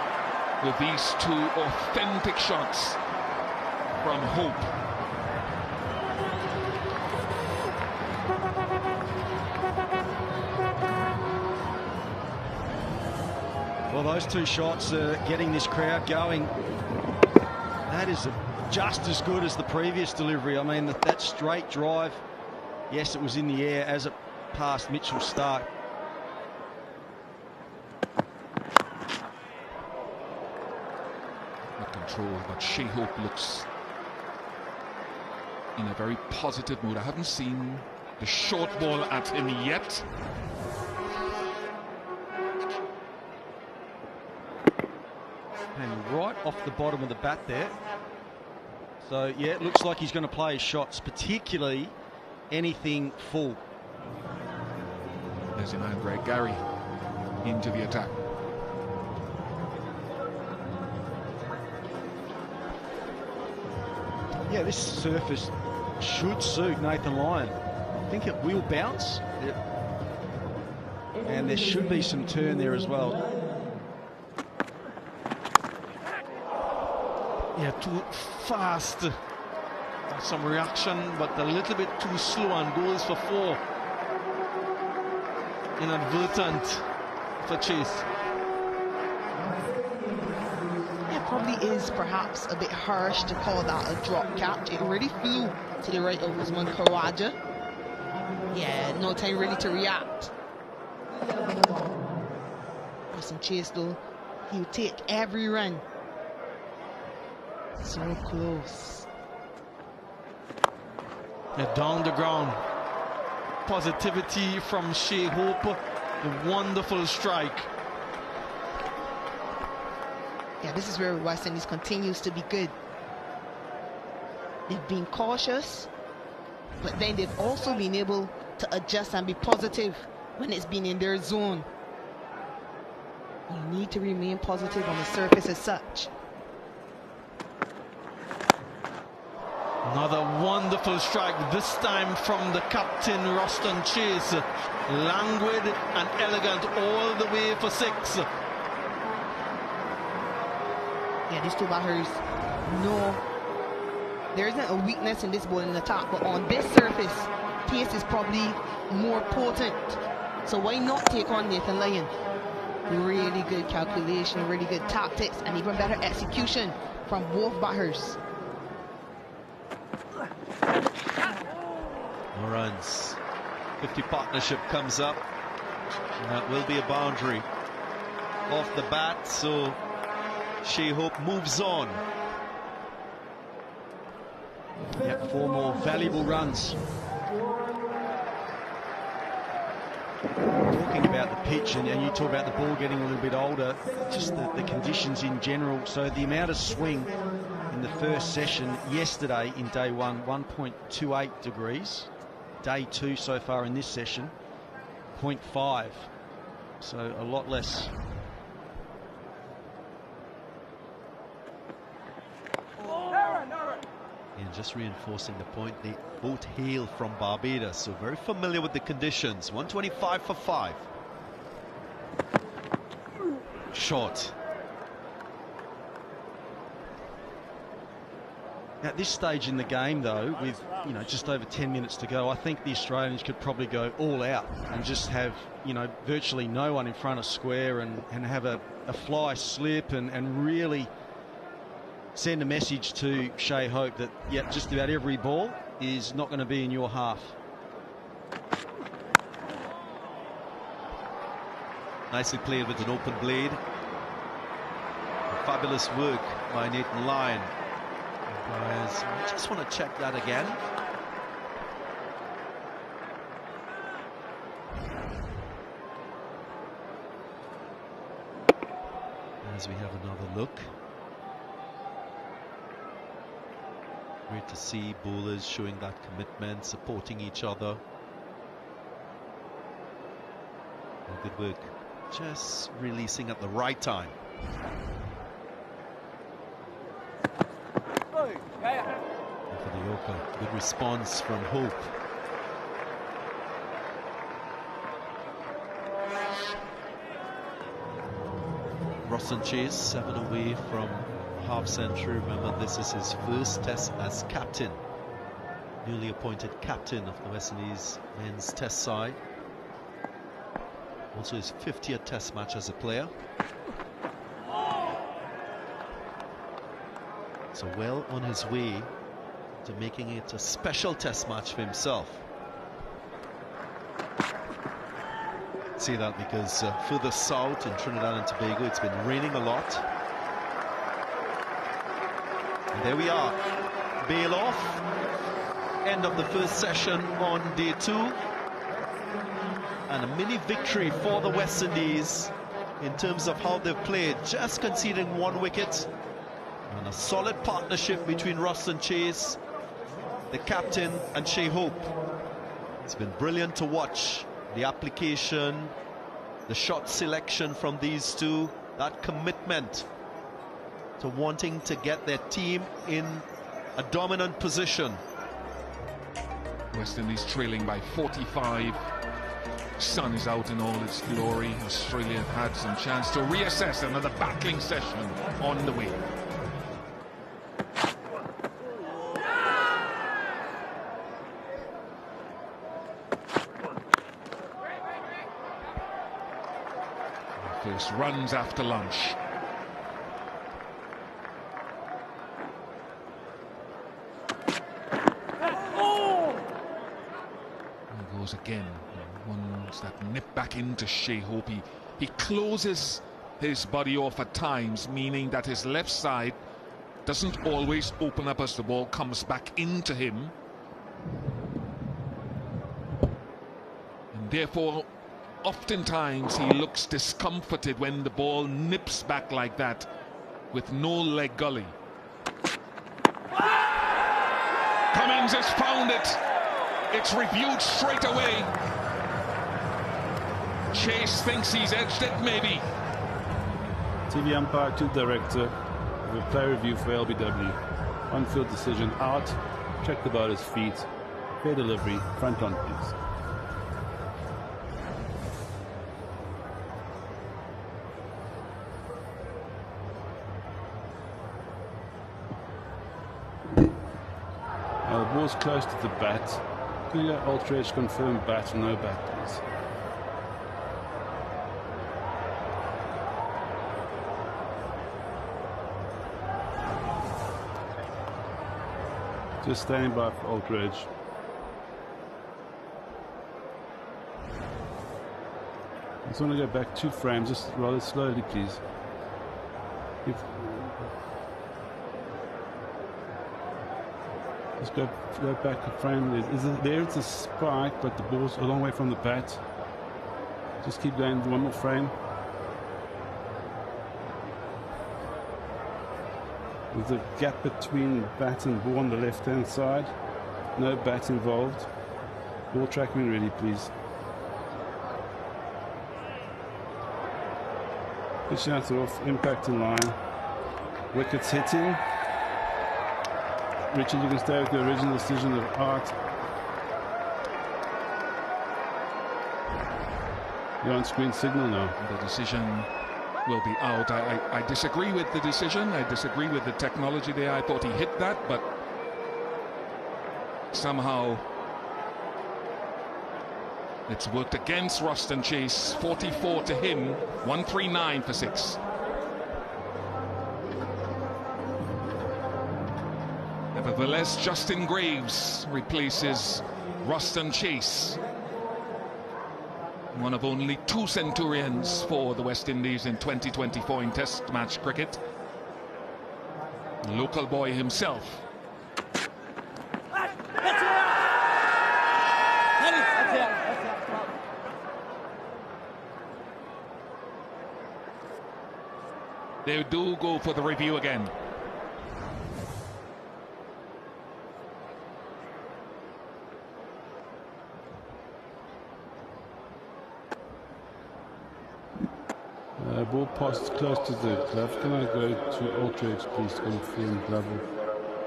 with these two authentic shots from Hope. Well, those two shots are getting this crowd going. That is just as good as the previous delivery. I mean, that straight drive, yes, it was in the air as it passed Mitchell Stark. Not control, but Shea Hope looks in a very positive mood. I haven't seen the short ball at him yet. And right off the bottom of the bat there. So, yeah, it looks like he's going to play his shots, particularly anything full. There's your man, Greg Gary, into the attack. Yeah, this surface should suit Nathan Lyon. I think it will bounce. And there should be some turn there as well. Yeah, too fast. Some reaction, but a little bit too slow, and goes for 4. Inadvertent for Chase. It probably is perhaps a bit harsh to call that a drop catch. It really flew to the right of Usman Khawaja. Yeah, no time really to react. Listen, Chase though, he'll take every run. So close. Yeah, down the ground. Positivity from Shea Hope. A wonderful strike. Yeah, this is where West Indies continues to be good. They've been cautious, but then they've also been able to adjust and be positive when it's been in their zone. You need to remain positive on the surface as such. Another wonderful strike, this time from the captain, Ruston Chase. Languid and elegant all the way for 6. Yeah, these two batters, no, there isn't a weakness in this bowling attack, but on this surface, pace is probably more potent. So why not take on Nathan Lyon? Really good calculation, really good tactics, and even better execution from both batters. No runs. 50 partnership comes up. And that will be a boundary off the bat. So Shea Hope moves on. Yep, 4 more valuable runs. Talking about the pitch, and you talk about the ball getting a little bit older, just the conditions in general. So the amount of swing in the first session yesterday in day 1, 1.28 degrees. day 2 so far in this session, 0.5. So a lot less. And just reinforcing the point, they both hail from Barbados, so very familiar with the conditions. 125 for 5. Short. At this stage in the game, though, with just over 10 minutes to go, I think the Australians could probably go all out and just have virtually no one in front of square and have a fly slip and really send a message to Shea Hope that just about every ball is not going to be in your half. Nicely played with an open blade. Fabulous work by Nathan Lyon. Guys, I just want to check that again. As we have another look. Great to see bowlers showing that commitment, supporting each other. Good work. Just releasing at the right time. And for the Yorker, good response from Hope. Ross and Chase 7 away from half century. Remember, this is his first test as captain. Newly appointed captain of the West Indies men's test side. Also his 50th test match as a player. So well on his way to making it a special test match for himself. See that because further south in Trinidad and Tobago it's been raining a lot. And there we are, bail off, end of the first session on day 2, and a mini victory for the West Indies in terms of how they've played, just conceding 1 wicket, and a solid partnership between Ross and Chase, the captain, and Shea Hope. It's been brilliant to watch. The application, the shot selection from these two, that commitment to wanting to get their team in a dominant position. West Indies trailing by 45. Sun is out in all its glory. Australia have had some chance to reassess. Another battling session on the way. First runs after lunch. There goes again. One's that nip back into Shea Hope. He closes his body off at times, meaning that his left side doesn't always open up as the ball comes back into him. And therefore, oftentimes he looks discomforted when the ball nips back like that with no leg gully. Cummins has found it. It's reviewed straight away. Chase thinks he's edged it, maybe. TV umpire to director. Replay review for LBW. On-field decision out. Check the bowler's feet. Fair delivery. Front on, please. The ball's close to the bat. Can you go ultra edge, confirm bat or no bat, please? Just standing by for ultra edge. I just want to go back 2 frames, just rather slowly, please. Just go back a frame. There's a spike, but the ball's a long way from the bat. Just keep going 1 more frame. There's a gap between bat and ball on the left-hand side. No bat involved. Ball tracking ready, please. Pitching out off, impact in line. Wickets hitting. Richard, you can stay with the original decision of Art. You're on screen signal now. The decision will be out. I disagree with the decision. I disagree with the technology there. I thought he hit that, but somehow it's worked against Ruston Chase. 44 to him, 139 for 6. Nevertheless, Justin Graves replaces Ruston Chase. One of only 2 centurions for the West Indies in 2024 in Test match cricket. Local boy himself. They do go for the review again. Ball passed close to the glove. Can I go to Ultra Edge, please, to confirm glove?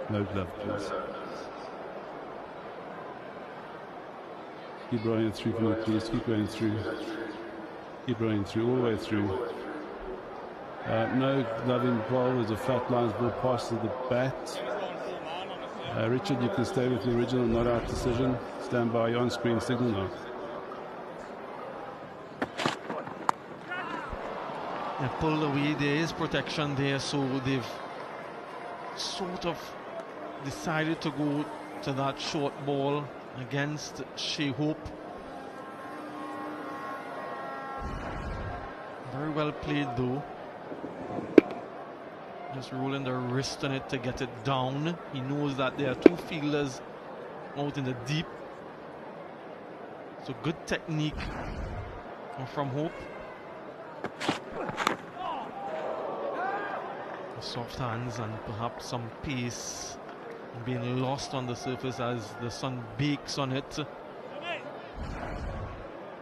No glove, please. Keep rolling it through for me, please. Keep going through. Keep rolling through, all the way through. No glove involved. There's a flat lines ball pass to the bat. Richard, you can stay with the original not out decision. Stand by, your on-screen signal now. They pulled away, there is protection there, so they've sort of decided to go to that short ball against Shea Hope. Very well played though. Just rolling the wrist on it to get it down. He knows that there are 2 fielders out in the deep. So good technique from Hope. Soft hands and perhaps some pace being lost on the surface as the sun bakes on it.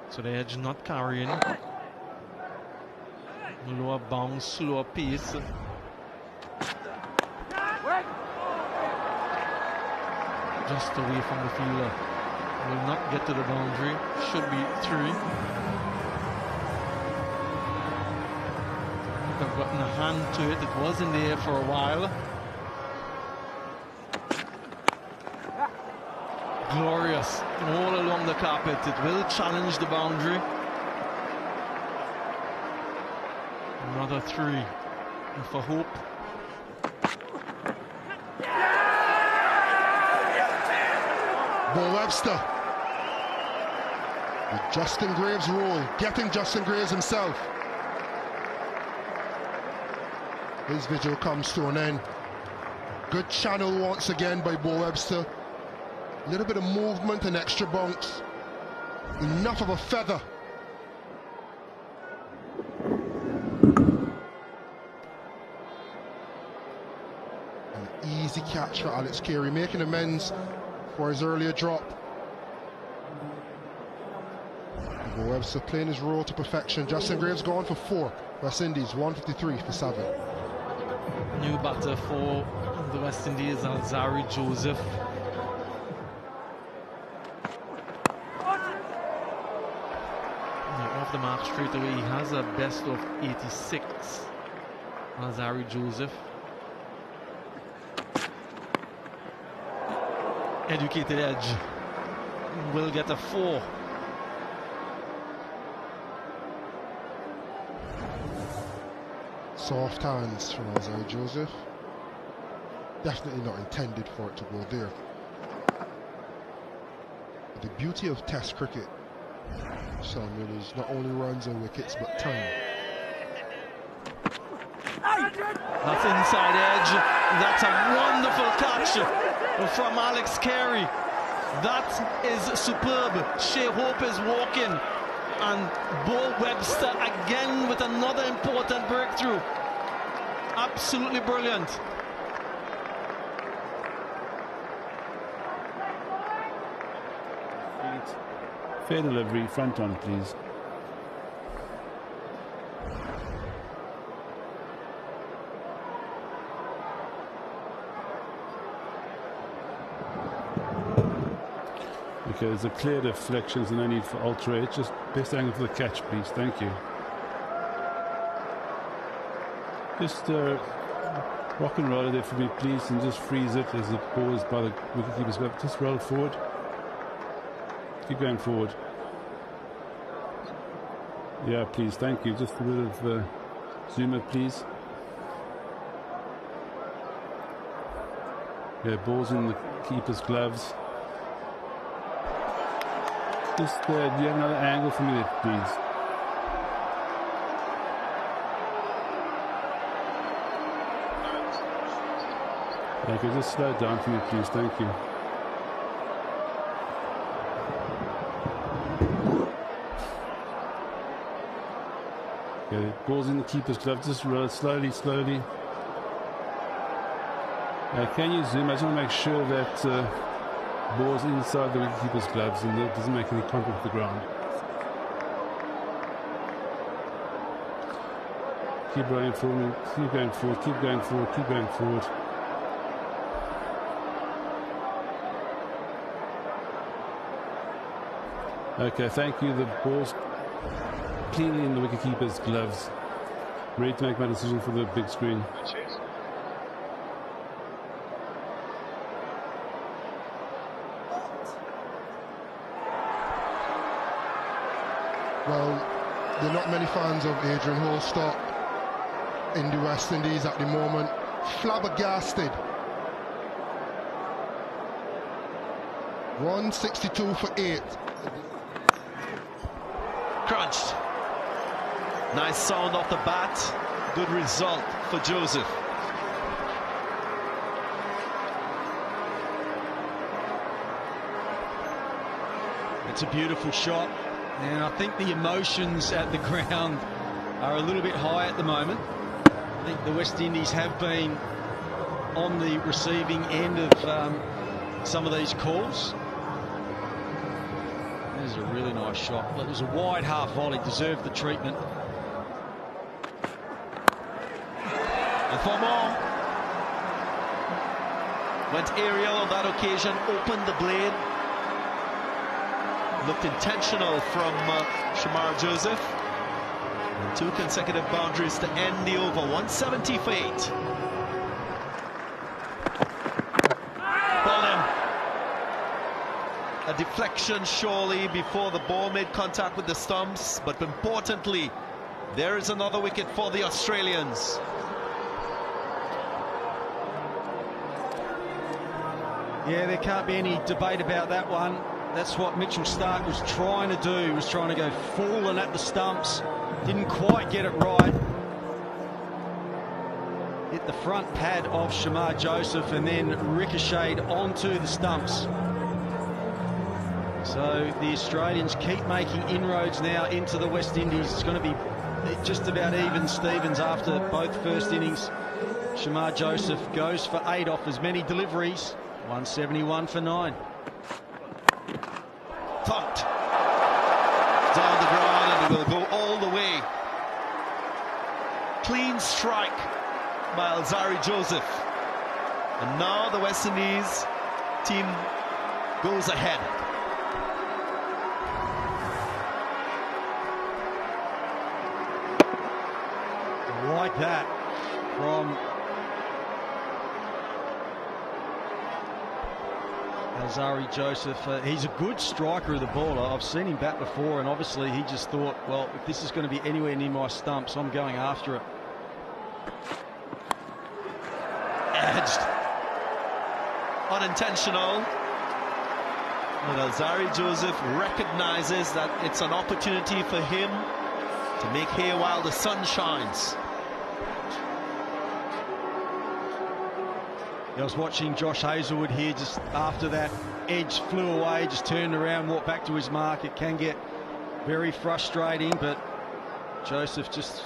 So the edge not carrying. Lower bounce, slower pace. Just away from the fielder. Will not get to the boundary. Should be 3. I've gotten a hand to it. It was in the air for a while. Glorious all along the carpet. It will challenge the boundary. Another 3 for Hope. Bo Webster with Justin Graves' role, getting Justin Graves himself. His vigil comes to an end. Good channel once again by Bo Webster. A little bit of movement and extra bounce. Enough of a feather. An easy catch for Alex Carey, making amends for his earlier drop. Bo Webster playing his role to perfection. Justin Graves gone for 4. West Indies 153 for 7. New batter for the West Indies, Alzari Joseph. Off the mark straight away, he has a best of 86. Alzari Joseph. Educated edge. Will get a 4. Soft hands from Isaiah Joseph. Definitely not intended for it to go there. But the beauty of Test cricket, Samuel, is not only runs and wickets but time. That's inside edge. That's a wonderful catch from Alex Carey. That is superb. Shea Hope is walking. And Bo Webster again with another important breakthrough. Absolutely brilliant. right. Fair delivery, front on, please. Okay, there's a clear deflection, so no need for ultra. Just best angle for the catch, please. Thank you. Just rock and roll it there for me, please, and just freeze it as the ball is by the wicketkeeper's glove. Just roll forward. Keep going forward. Yeah, please, thank you. Just a bit of zoomer, please. Yeah, ball's in the keeper's gloves. Just, do you have another angle for me there, please? Okay, just slow it down for me, please. Thank you. Okay, ball's in the keeper's glove. Just roll it slowly, slowly. Can you zoom? I just want to make sure that ball's inside the wicketkeeper's gloves and it doesn't make any contact with the ground. Keep rolling forward. Keep going forward. Keep going forward. Keep going forward. Okay, thank you. The ball's cleanly in the wicketkeeper's gloves. Ready to make my decision for the big screen. Well, there are not many fans of Adrian Holstock in the West Indies at the moment. Flabbergasted. 162 for 8. Crunched. Nice sound off the bat. Good result for Joseph. It's a beautiful shot, and I think the emotions at the ground are a little bit high at the moment. I think the West Indies have been on the receiving end of some of these calls. This is a really nice shot. It was a wide half volley, deserved the treatment. And for more. Went aerial on that occasion, opened the blade. Looked intentional from Shamar Joseph. And 2 consecutive boundaries to end the over. 170 for 8. Ball in. A deflection surely before the ball made contact with the stumps, but importantly, there is another wicket for the Australians. Yeah, there can't be any debate about that one. That's what Mitchell Starc was trying to do. He was trying to go falling at the stumps. Didn't quite get it right. Hit the front pad of Shamar Joseph and then ricocheted onto the stumps. So the Australians keep making inroads now into the West Indies. It's going to be just about even Stevens after both first innings. Shamar Joseph goes for 8 off as many deliveries. 171 for 9. Thumped down the ground, and it will go all the way. Clean strike by Alzari Joseph. And now the West Indies team goes ahead. Like that from Alzari Joseph. He's a good striker of the ball. I've seen him bat before, and obviously he just thought, well, if this is going to be anywhere near my stumps, I'm going after it. Edged. Unintentional. But Alzari Joseph recognizes that it's an opportunity for him to make hay while the sun shines. I was watching Josh Hazlewood here just after that edge flew away, just turned around, walked back to his mark. It can get very frustrating, but Joseph just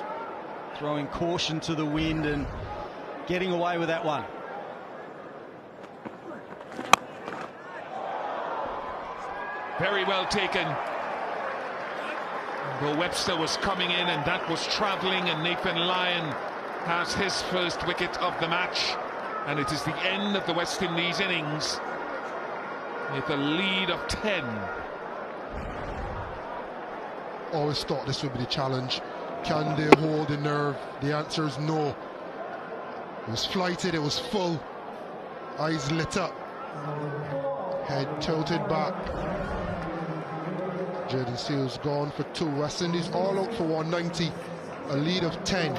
throwing caution to the wind and getting away with that one. Very well taken. Though Webster was coming in and that was travelling, and Nathan Lyon has his first wicket of the match, and it is the end of the West Indies innings with a lead of 10. Always thought this would be the challenge. Can they hold the nerve? The answer is no. It was flighted, it was full, eyes lit up, head tilted back. Jaden Seals gone for 2. West Indies all out for 190, a lead of 10.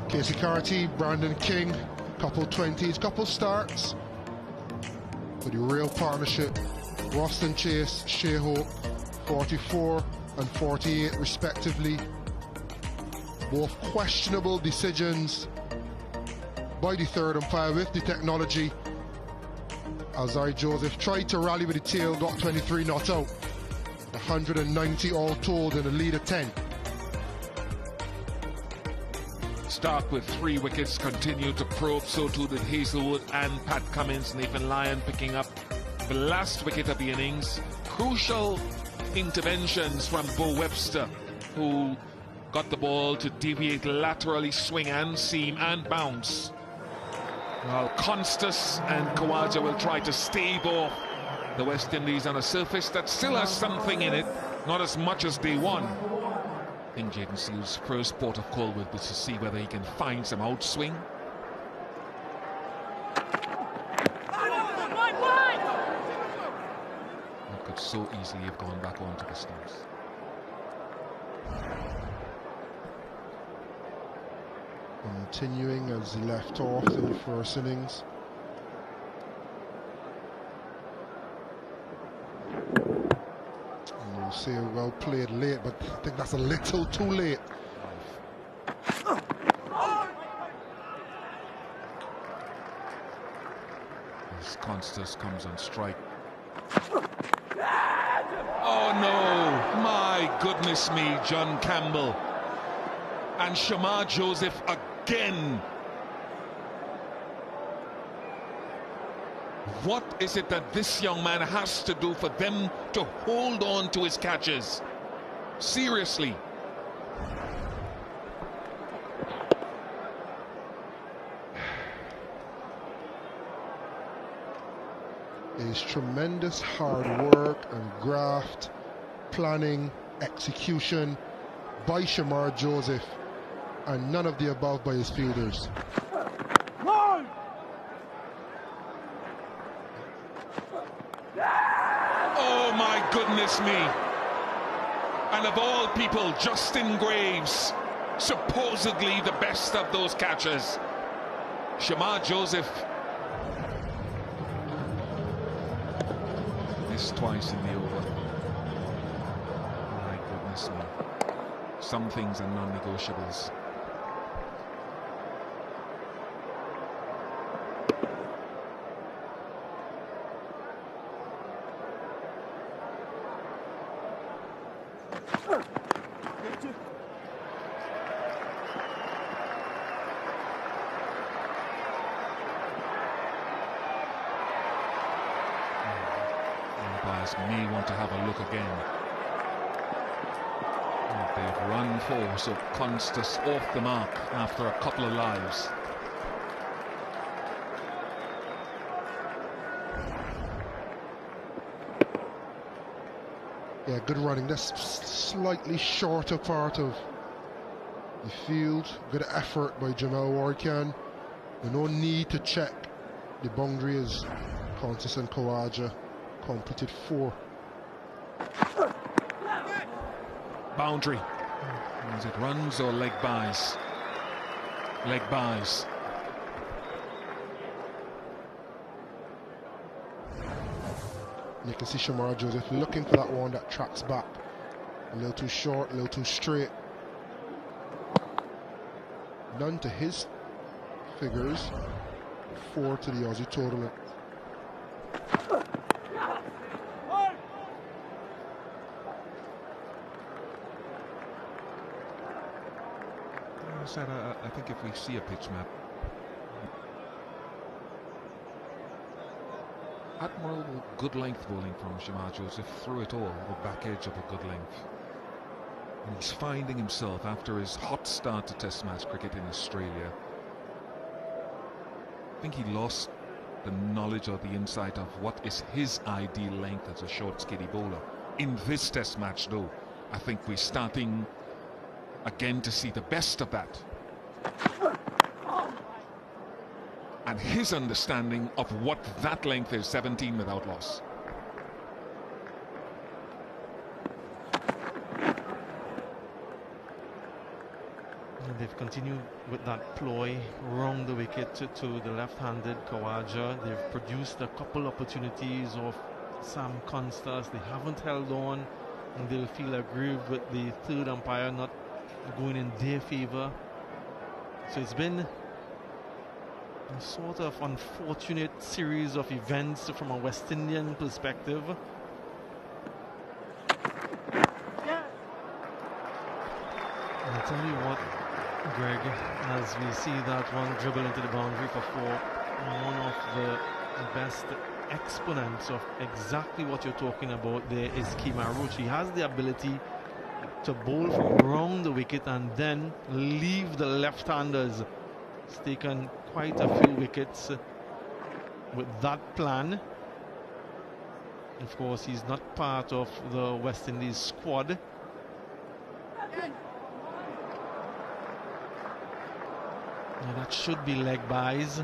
Casey Carty, Brandon King, couple 20s, couple starts. For the real partnership, Roston Chase, Shea Hope, 44 and 48 respectively. Both questionable decisions by the third umpire with the technology. Alzai Joseph tried to rally with the tail, got 23 not out. 190 all told in a lead of 10. Stark with 3 wickets, continued to probe, so too did Hazelwood and Pat Cummins. Nathan Lyon picking up the last wicket of the innings. Crucial interventions from Bo Webster, who got the ball to deviate laterally, swing and seam and bounce. While Constas and Khawaja will try to stave off the West Indies on a surface that still has something in it, not as much as day one. I think Jaden Seals' first port of call will be to see whether he can find some outswing. That could so easily have gone back onto the stumps. Continuing as he left off in the first innings. And you'll say well played late, but I think that's a little too late. As Constas comes on strike. Oh no, my goodness me, John Campbell. And Shamar Joseph again. What is it that this young man has to do for them to hold on to his catches? Seriously. It is tremendous hard work and graft, planning, execution by Shamar Joseph, and none of the above by his fielders. Oh my goodness me. And of all people, Justin Graves, supposedly the best of those catchers. Shamar Joseph missed twice in the over. My goodness me. Some things are non-negotiables. Umpires may want to have a look again. They've run 4, so Constas off the mark after a couple of lives. Yeah, good running. That's slightly shorter part of the field. Good effort by Jamal Warkan. No need to check the boundary as Constas and Khawaja completed 4. Boundary. Is it runs or leg buys? Leg buys. You can see Shamar Joseph looking for that one that tracks back. A little too short, a little too straight. None to his figures. 4 to the Aussie total. I think if we see a pitch map, admirable good length bowling from Shamar Joseph, through it all, the back edge of a good length. And he's finding himself after his hot start to Test match cricket in Australia. I think he lost the knowledge or the insight of what is his ideal length as a short skinny bowler. In this Test match though, I think we're starting again to see the best of that. And his understanding of what that length is, 17 without loss. And they've continued with that ploy round the wicket to the left-handed Khawaja. They've produced a couple opportunities of Sam Constas. They haven't held on, and they'll feel aggrieved with the third umpire not going in their favour. So it's been a sort of unfortunate series of events from a West Indian perspective. I'll tell you what, Greg, as we see that one dribble into the boundary for 4, one of the best exponents of exactly what you're talking about there is Kemar Roach. He has the ability to bowl from around the wicket and then leave the left-handers. He's taken quite a few wickets with that plan. Of course, he's not part of the West Indies squad. Now that should be leg buys.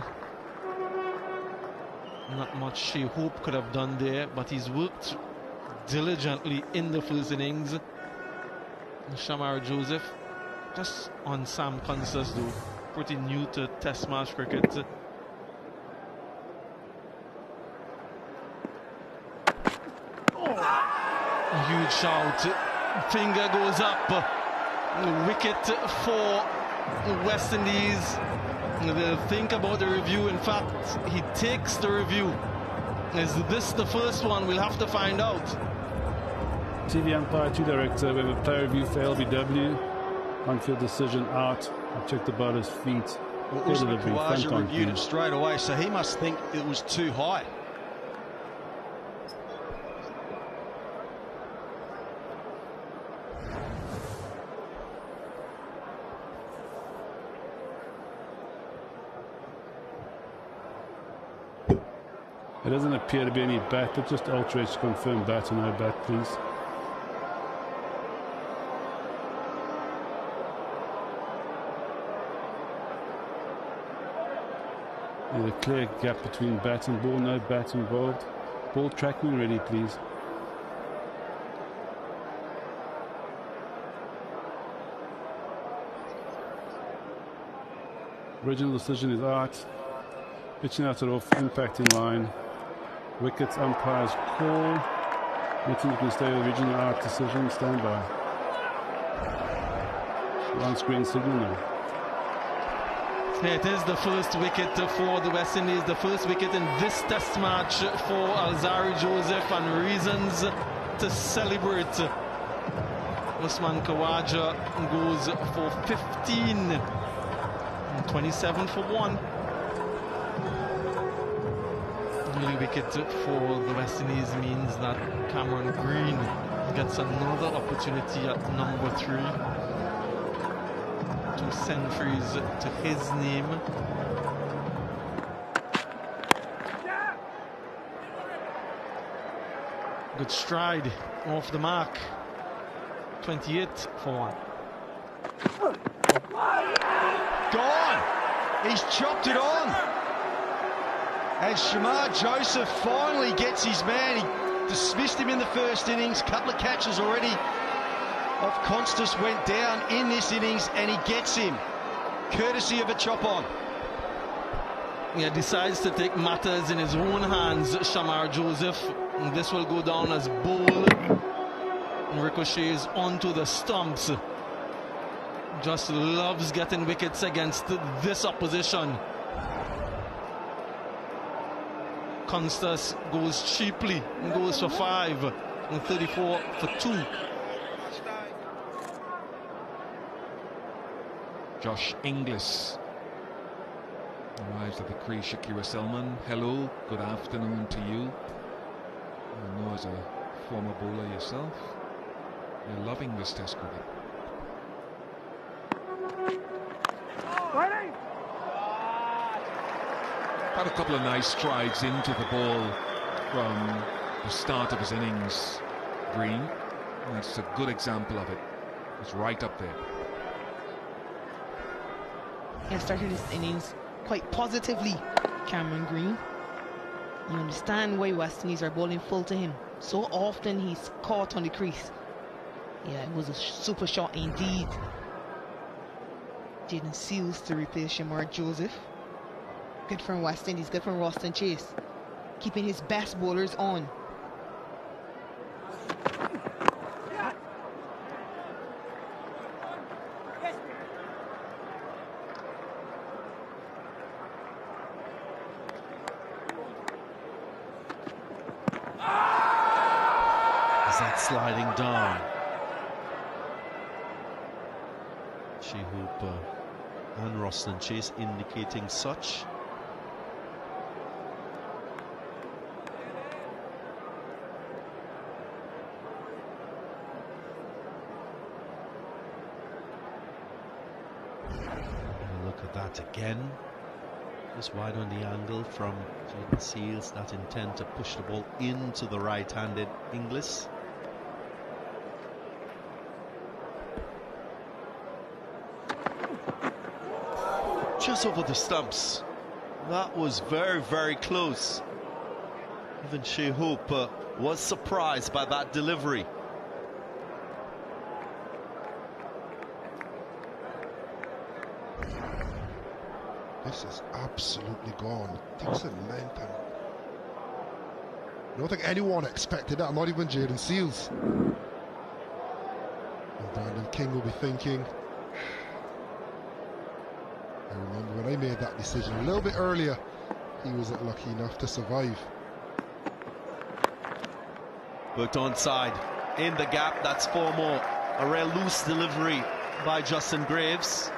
Not much Shea Hope could have done there, but he's worked diligently in the first innings. Shamar Joseph, just on Sam Constas though, pretty new to Test match cricket. A huge shout, finger goes up, wicket for West Indies. They'll think about the review. In fact, he takes the review. Is this the first one? We'll have to find out. TV umpire to director, we have a player review for LBW. On-field decision out. I checked the bowler's feet. Well, Usman Khawaja reviewed it straight away, so he must think it was too high. There doesn't appear to be any bat, but just ultra to confirm bat or no bat, please. There's a clear gap between bat and ball, no bat involved. Ball tracking ready, please. Original decision is out. Pitching out it off, impact in line. Wickets, umpires call. Nothing you can stay with original out decision, stand by. On screen signal now. Yeah, it is the first wicket for the West Indies, the first wicket in this Test match for Alzarri Joseph, and reasons to celebrate. Usman Khawaja goes for 15 and 27 for 1. Early wicket for the West Indies means that Cameron Green gets another opportunity at number 3. 2 centuries to his name. Good stride off the mark. 28 for 1. Gone! He's chopped it on! And Shamar Joseph finally gets his man. He dismissed him in the first innings. Couple of catches already of Constas went down in this innings, and he gets him, courtesy of a chop on. Yeah, decides to take matters in his own hands, Shamar Joseph. And this will go down as bowl. Ricochets onto the stumps. Just loves getting wickets against this opposition. Constas goes cheaply and goes for 5 and 34 for 2. Josh Inglis Arrives at the crease, Shakira Selman. Hello, good afternoon to you. I know as a former bowler yourself, you're loving this Test cricket. Had a couple of nice strides into the ball from the start of his innings, Green. That's a good example of it. It's right up there. He started his innings quite positively, Cameron Green. You understand why West Indies are bowling full to him. So often he's caught on the crease. Yeah, it was a super shot indeed. Jaden Seals to replace Shamar Joseph. Good from West Indies, good from Roston Chase. Keeping his best bowlers on. Is that sliding down? Shehoop and Roston Chase indicating such. Look at that again. Just wide on the angle from Jaden Seals. That intent to push the ball into the right-handed Inglis. Just over the stumps. That was very, very close. Even Shea Hope was surprised by that delivery. This is absolutely gone. It takes a length. I don't think anyone expected that, not even Jaden Seals. And Brandon King will be thinking, I remember when I made that decision a little bit earlier, he wasn't lucky enough to survive. But onside, in the gap, that's 4 more. A rare loose delivery by Justin Graves.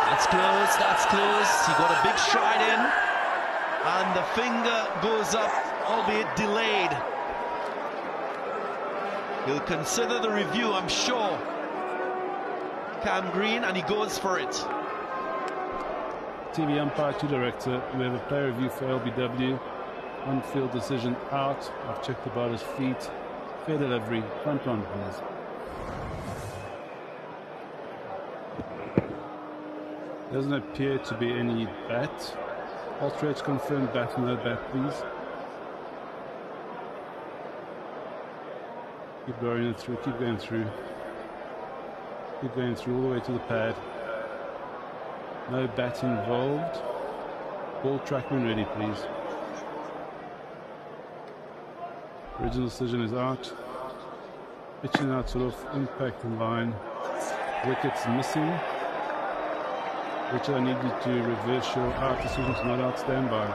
That's close, that's close. He got a big stride in, and the finger goes up, albeit delayed. He'll consider the review, I'm sure. Cam Green, and he goes for it. TV umpire to director. We have a player review for LBW. On-field decision out. I've checked the bowler's feet. Fair delivery. Front on, please. Doesn't appear to be any bat. All-stretch confirmed bat, no bat, please. Keep going it through, keep going through. Keep going through all the way to the pad. No bat involved. Ball trackman ready, please. Original decision is out. Pitching out sort of impact in line. Wickets missing. Which I need you to reverse your out decision to not out standby.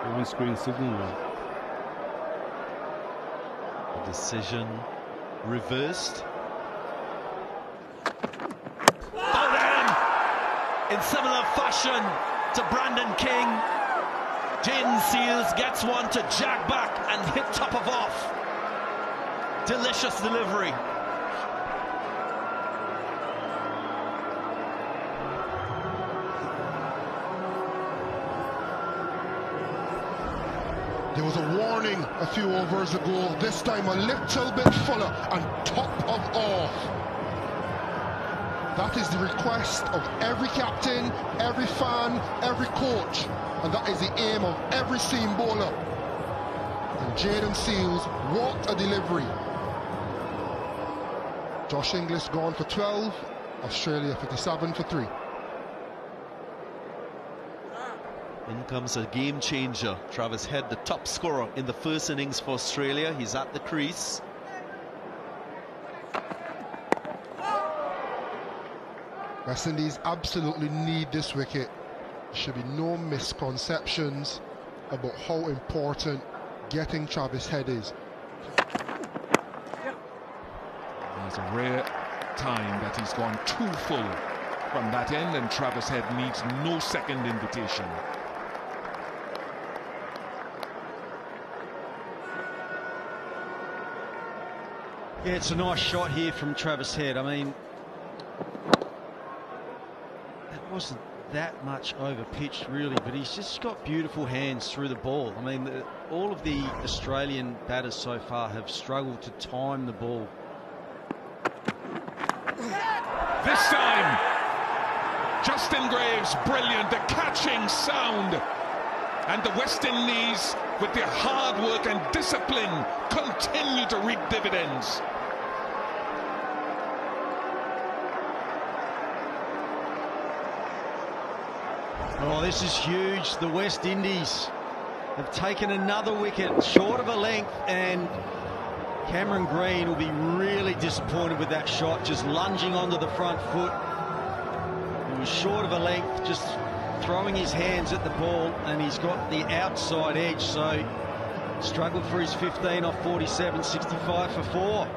The on-screen signal. The decision reversed. Bowden! In similar fashion to Brandon King. Jaden Seals gets one to jack back and hit top of off. Delicious delivery. There was a warning a few overs ago, this time a little bit fuller and top of off. That is the request of every captain, every fan, every coach, and that is the aim of every seam bowler. And Jaden Seals, what a delivery. Josh Inglis gone for 12, Australia 57 for 3. In comes a game changer. Travis Head, the top scorer in the first innings for Australia. He's at the crease. West Indies absolutely need this wicket. There should be no misconceptions about how important getting Travis Head is. There's a rare time that he's gone too full from that end, and Travis Head needs no second invitation. Yeah, it's a nice shot here from Travis Head. I mean, that wasn't that much over pitched really, but he's just got beautiful hands through the ball. I mean, all of the Australian batters so far have struggled to time the ball. This time, Justin Graves, brilliant, the catching sound. And the West Indies, with their hard work and discipline, continue to reap dividends. Oh, this is huge. The West Indies have taken another wicket short of a length, and Cameron Green will be really disappointed with that shot, just lunging onto the front foot. It was short of a length, just throwing his hands at the ball, and he's got the outside edge, so struggled for his 15 off 47, 65 for 4.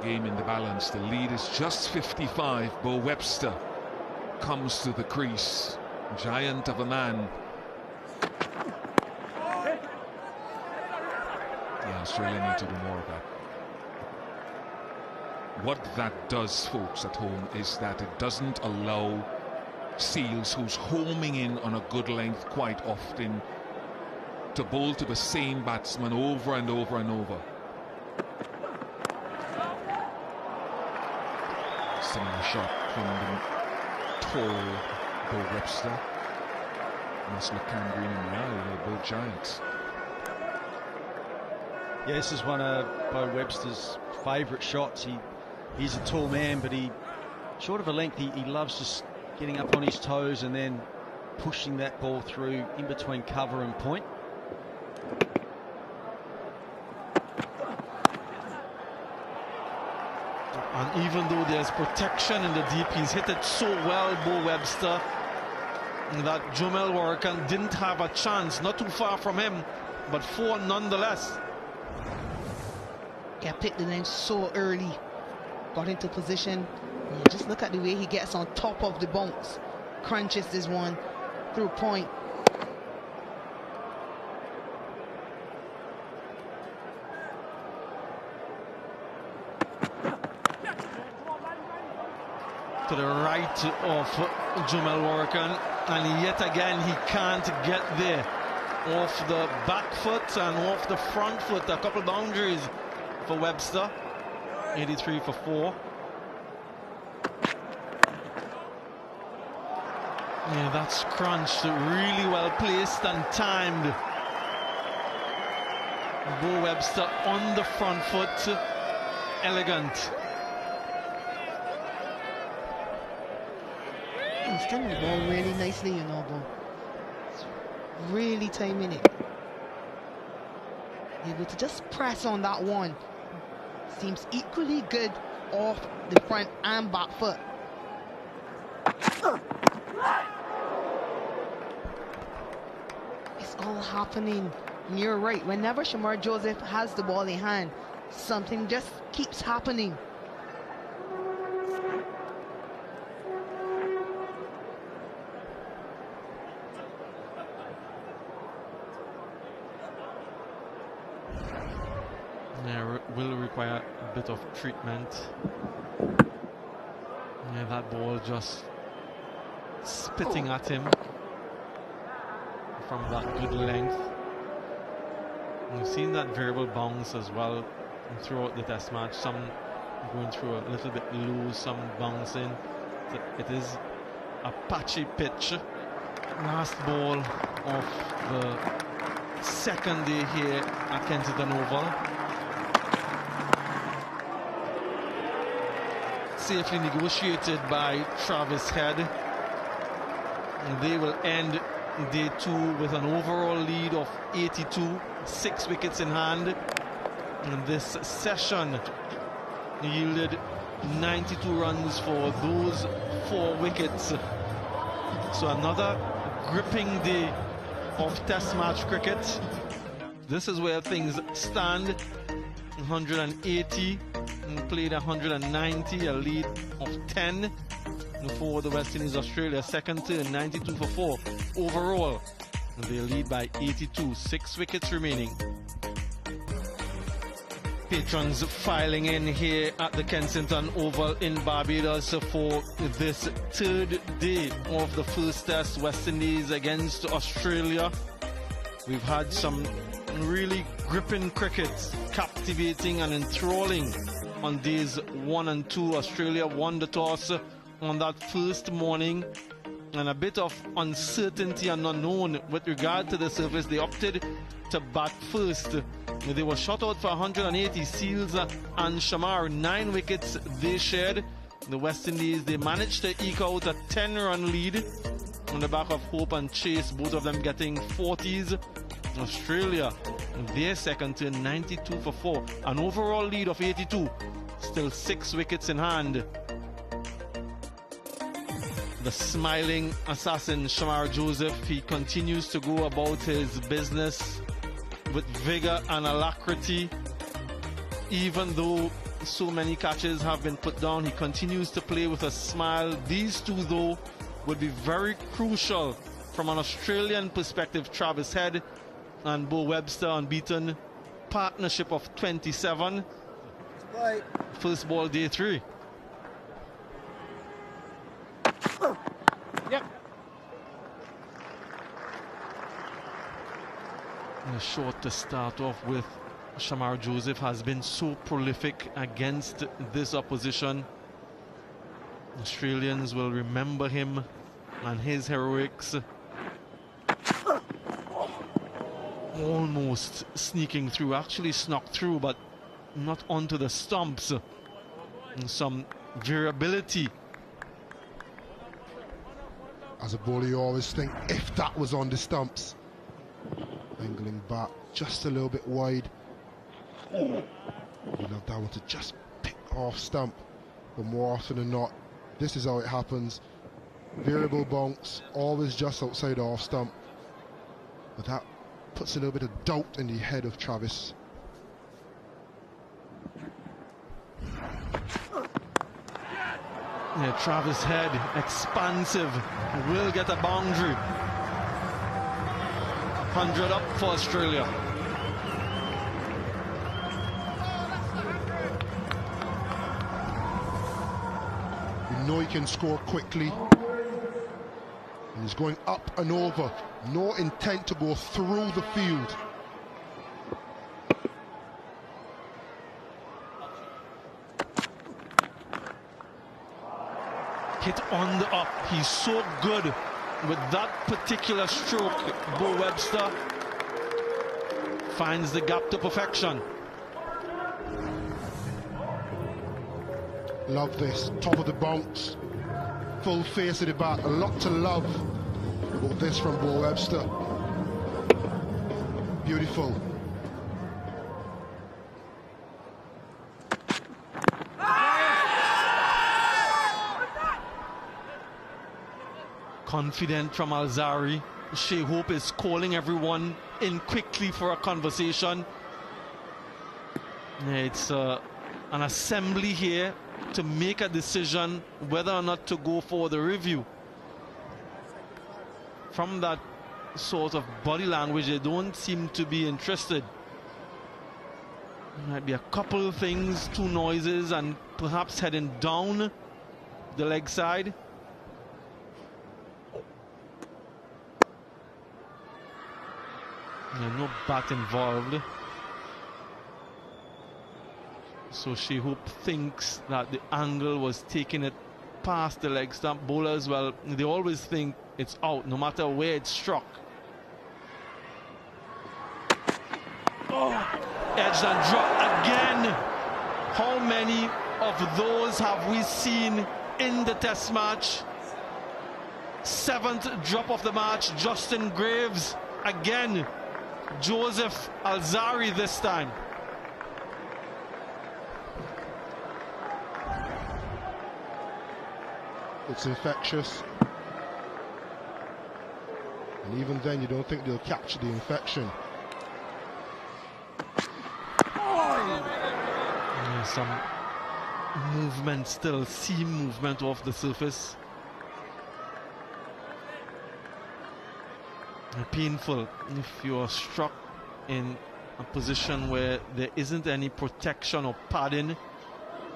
Game in the balance, the lead is just 55. Bo Webster comes to the crease, giant of a man. Yeah, Australia need to do more of that. What that does, folks at home, is that it doesn't allow Seals, who's homing in on a good length quite often, to bowl to the same batsman over and over and over. Similar shot from the tall Bo Webster. Must look Cam Green in the eye, they're both giants. Yeah, this is one of Bo Webster's favourite shots. He's a tall man, but short of a length, he loves just getting up on his toes and then pushing that ball through in between cover and point. And even though there's protection in the deep, he's hit it so well, Bo Webster, that Jomel Worrell didn't have a chance, not too far from him, but 4 nonetheless. Yeah, picked the length so early, got into position. Yeah, just look at the way he gets on top of the bounce, crunches this one through point. To the right of Jomel Worrell, and yet again he can't get there. Off the back foot and off the front foot, a couple boundaries for Webster. 83 for 4. Yeah, that's crunched, really well placed and timed. Bo Webster on the front foot, elegant. He's timing the ball really nicely, you know, Bo. It's really timing it. Able to just press on that one. Seems equally good off the front and back foot. It's all happening. And you're right. Whenever Shamar Joseph has the ball in hand, something just keeps happening. Yeah, will require a bit of treatment. Yeah, that ball just spitting at him from that good length. We've seen that variable bounce as well throughout the test match. Some going through a little bit loose, some bouncing. It is a patchy pitch. Last ball of the second day here at Kensington Oval. Safely negotiated by Travis Head. And they will end day 2 with an overall lead of 82, 6 wickets in hand. And this session yielded 92 runs for those 4 wickets. So another gripping day of test match cricket. This is where things stand. 180 played 190, a lead of 10 for the West Indies. Australia second turn, 92 for 4 overall. They lead by 82, 6 wickets remaining. Patrons filing in here at the Kensington Oval in Barbados for this third day of the first test, West Indies against Australia. We've had some really gripping cricket, captivating and enthralling on days 1 and 2. Australia won the toss on that first morning, and a bit of uncertainty and unknown with regard to the surface. They opted to bat first. They were shot out for 180. Seals and Shamar, 9 wickets they shared. The West Indies, they managed to eke out a 10-run lead on the back of Hope and Chase, both of them getting 40s. Australia, their second turn, 92 for 4. An overall lead of 82. Still 6 wickets in hand. The smiling assassin, Shamar Joseph, he continues to go about his business with vigor and alacrity. Even though so many catches have been put down, he continues to play with a smile. These two, though, would be very crucial from an Australian perspective. Travis Head and Bo Webster, unbeaten, partnership of 27. First ball, day 3. Yep. Short to start off with. Shamar Joseph has been so prolific against this opposition. Australians will remember him and his heroics. Almost sneaking through, actually snuck through, but not onto the stumps. And some variability. As a bowler, you always think, if that was on the stumps. Angling back just a little bit wide. You love that one to just pick off stump, but more often than not, this is how it happens. Variable bonks, always just outside the off stump, but that puts a little bit of doubt in the head of Travis. Yeah, Travis Head, expansive, will get a boundary. 100 up for Australia. You know he can score quickly. And he's going up and over. No intent to go through the field. Hit on the up. He's so good with that particular stroke. Bo Webster finds the gap to perfection. Love this. Top of the bounce. Full face of the bat. A lot to love about this from Bo Webster. Beautiful. Confident from Alzari. Shea Hope is calling everyone in quickly for a conversation. It's an assembly here to make a decision whether or not to go for the review. From that sort of body language, they don't seem to be interested. Might be a couple of things, 2 noises, and perhaps heading down the leg side. Yeah, no bat involved. So Shea Hope thinks that the angle was taking it past the leg stump. Bowlers, well, they always think it's out, no matter where it's struck. Edged and dropped again. How many of those have we seen in the test match? 7th drop of the match, Justin Graves again. Joseph Alzari this time. It's infectious. And even then, you don't think they'll capture the infection. Yeah, some movement still, seam movement off the surface. Painful if you are struck in a position where there isn't any protection or padding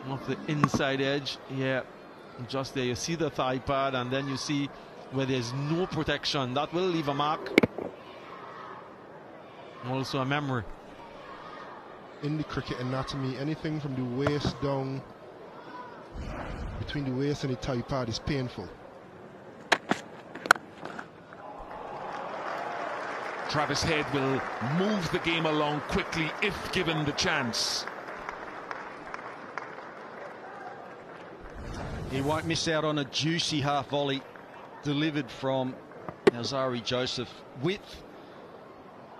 of the inside edge. Yeah, just there you see the thigh pad, and then you see where there's no protection. That will leave a mark. Also a memory. In the cricket anatomy, anything from the waist down, between the waist and the thigh pad, is painful. Travis Head will move the game along quickly if given the chance. He won't miss out on a juicy half volley delivered from Alzarri Joseph. Width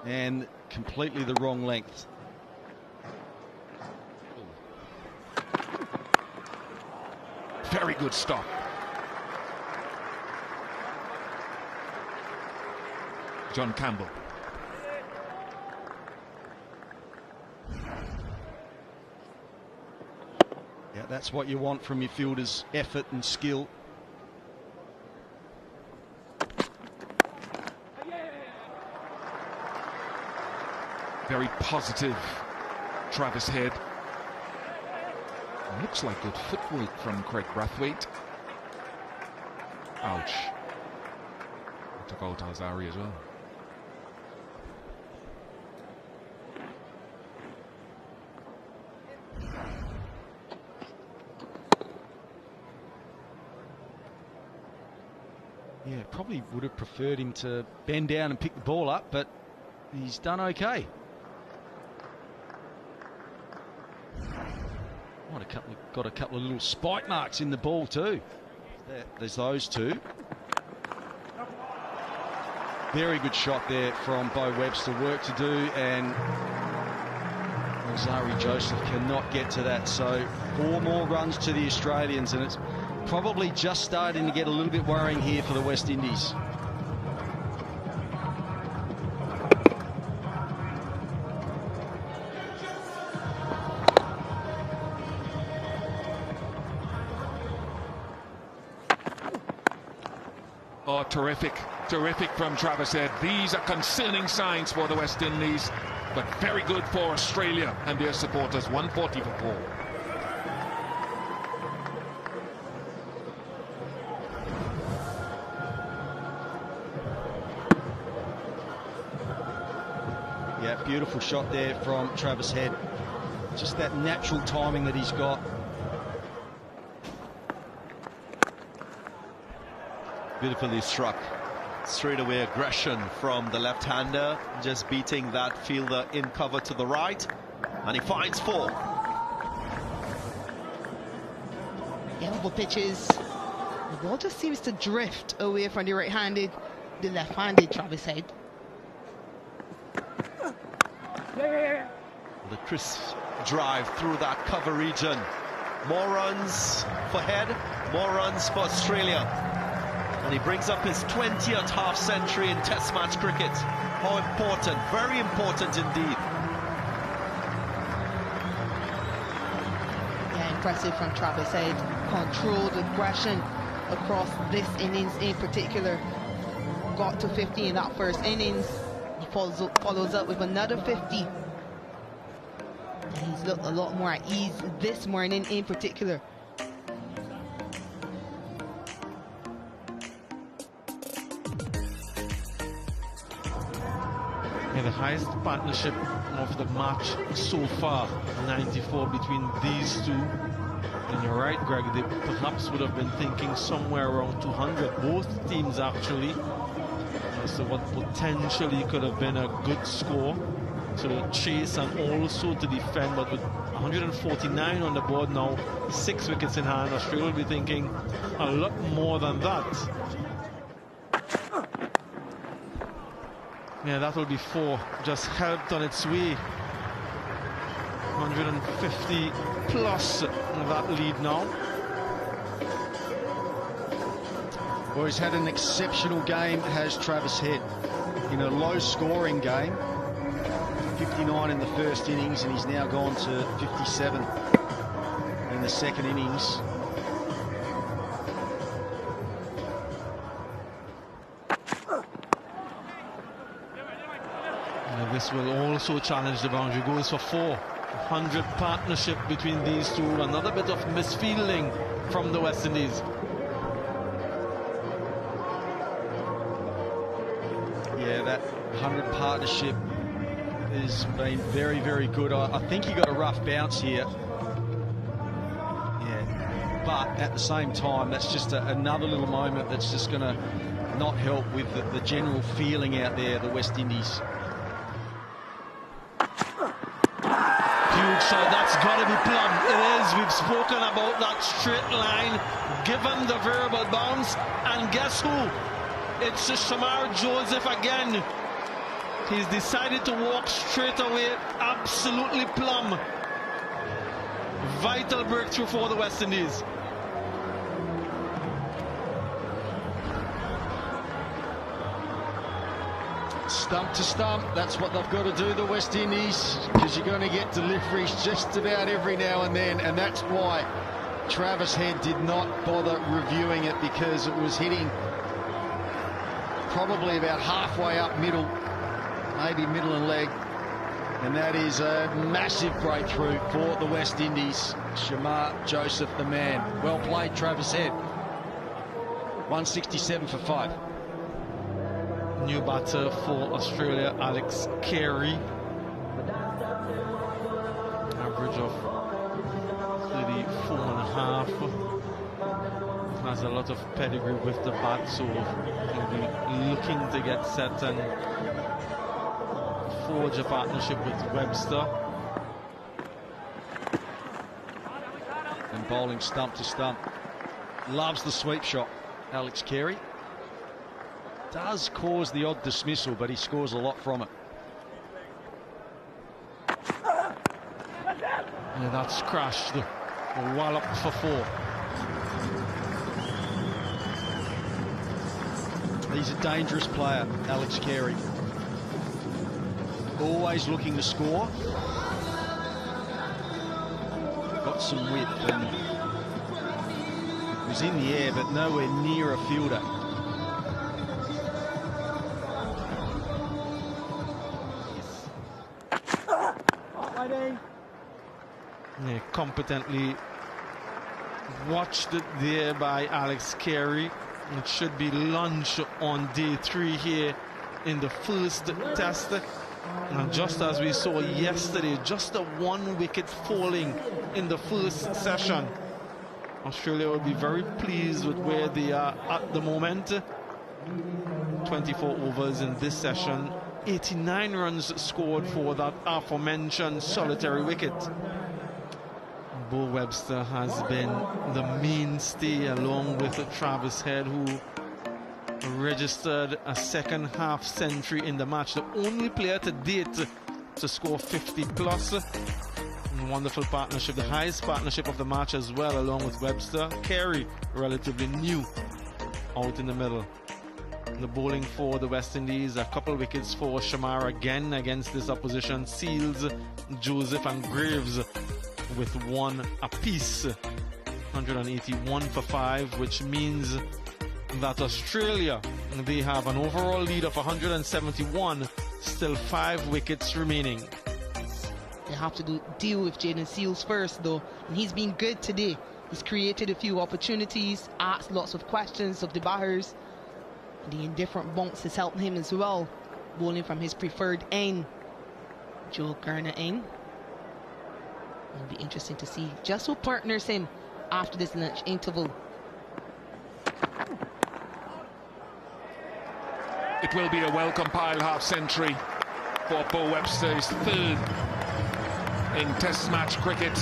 and completely the wrong length. Very good stop. John Campbell. Yeah, that's what you want from your fielders, effort and skill. Very positive, Travis Head. Looks like good footwork from Craig Brathwaite. Ouch. Took out Alzarri as well. Yeah, probably would have preferred him to bend down and pick the ball up, but he's done okay. Got a couple of little spike marks in the ball too. There's those two. Very good shot there from Bo Webster. Work to do, and Alzarri Joseph cannot get to that. So 4 more runs to the Australians, and it's probably just starting to get a little bit worrying here for the West Indies. Oh, terrific from Travis Head. These are concerning signs for the West Indies, but very good for Australia and their supporters. 140 for 4. Yeah, beautiful shot there from Travis Head. Just that natural timing that he's got. Beautifully struck. Straightaway aggression from the left-hander, just beating that fielder in cover to the right, and he finds 4. Elbow pitches. The ball just seems to drift away from the right-handed, the left-handed Travis Head. The crisp drive through that cover region. More runs for Head, more runs for Australia. And he brings up his 20th half century in Test match cricket. How important, very important indeed. Yeah, impressive from Travis Head. Controlled aggression across this innings in particular. Got to 50 in that first innings. He follows up with another 50. And he's looked a lot more at ease this morning in particular. The highest partnership of the match so far, 94 between these two. And you're right, Greg, they perhaps would have been thinking somewhere around 200, both teams actually, as to what potentially could have been a good score to chase and also to defend. But with 149 on the board now, 6 wickets in hand, Australia will be thinking a lot more than that. Yeah, that will be 4. Just helped on its way. 150 plus that lead now. Well, he's had an exceptional game, has Travis Head, in a low-scoring game. 59 in the first innings, and he's now gone to 57 in the second innings. This will also challenge the boundary. Goes for 400 partnership between these two. Another bit of misfielding from the West Indies. Yeah, that 100 partnership has been very, very good. I think he got a rough bounce here. Yeah, but at the same time, that's just another little moment that's just going to not help with the general feeling out there, the West Indies. Huge shot, that's got to be plumb. It is. We've spoken about that straight line, given the verbal bounce, and guess who? It's Shamar Joseph again. He's decided to walk straight away, absolutely plumb. Vital breakthrough for the West Indies. Stump to stump, that's what they've got to do, the West Indies, because you're going to get deliveries just about every now and then, and that's why Travis Head did not bother reviewing it, because it was hitting probably about halfway up middle, maybe middle and leg, and that is a massive breakthrough for the West Indies. Shamar Joseph, the man. Well played, Travis Head. 167 for 5. New batter for Australia, Alex Carey. Average of 34.5. Has a lot of pedigree with the bat, so he'll be looking to get set and forge a partnership with Webster. And bowling stump to stump. Loves the sweep shot, Alex Carey. Does cause the odd dismissal, but he scores a lot from it. Yeah, that's crashed. A wallop for 4. He's a dangerous player, Alex Carey. Always looking to score. Got some width and was in the air, but nowhere near a fielder. Yeah, competently watched there by Alex Carey. It should be lunch on day 3 here in the first test. And just as we saw yesterday, just a 1 wicket falling in the first session. Australia will be very pleased with where they are at the moment. 24 overs in this session. 89 runs scored for that aforementioned solitary wicket. Bo Webster has been the mainstay, along with Travis Head, who registered a second half century in the match. The only player to date to score 50 plus. Wonderful partnership, the highest partnership of the match as well, along with Webster. Carey, relatively new, out in the middle. The bowling for the West Indies, a couple wickets for Shamar again against this opposition. Seals, Joseph and Graves with 1 apiece. 181 for 5, which means that Australia, they have an overall lead of 171, still 5 wickets remaining. They have to deal with Jaden Seals first, though, and he's been good today. He's created a few opportunities, asked lots of questions of the batters. The indifferent bounce has helped him as well, bowling from his preferred end, Joe Garner end. It'll be interesting to see just who partners him after this lunch interval. It will be a well-compiled half-century for Bo Webster, his 3rd in Test match cricket.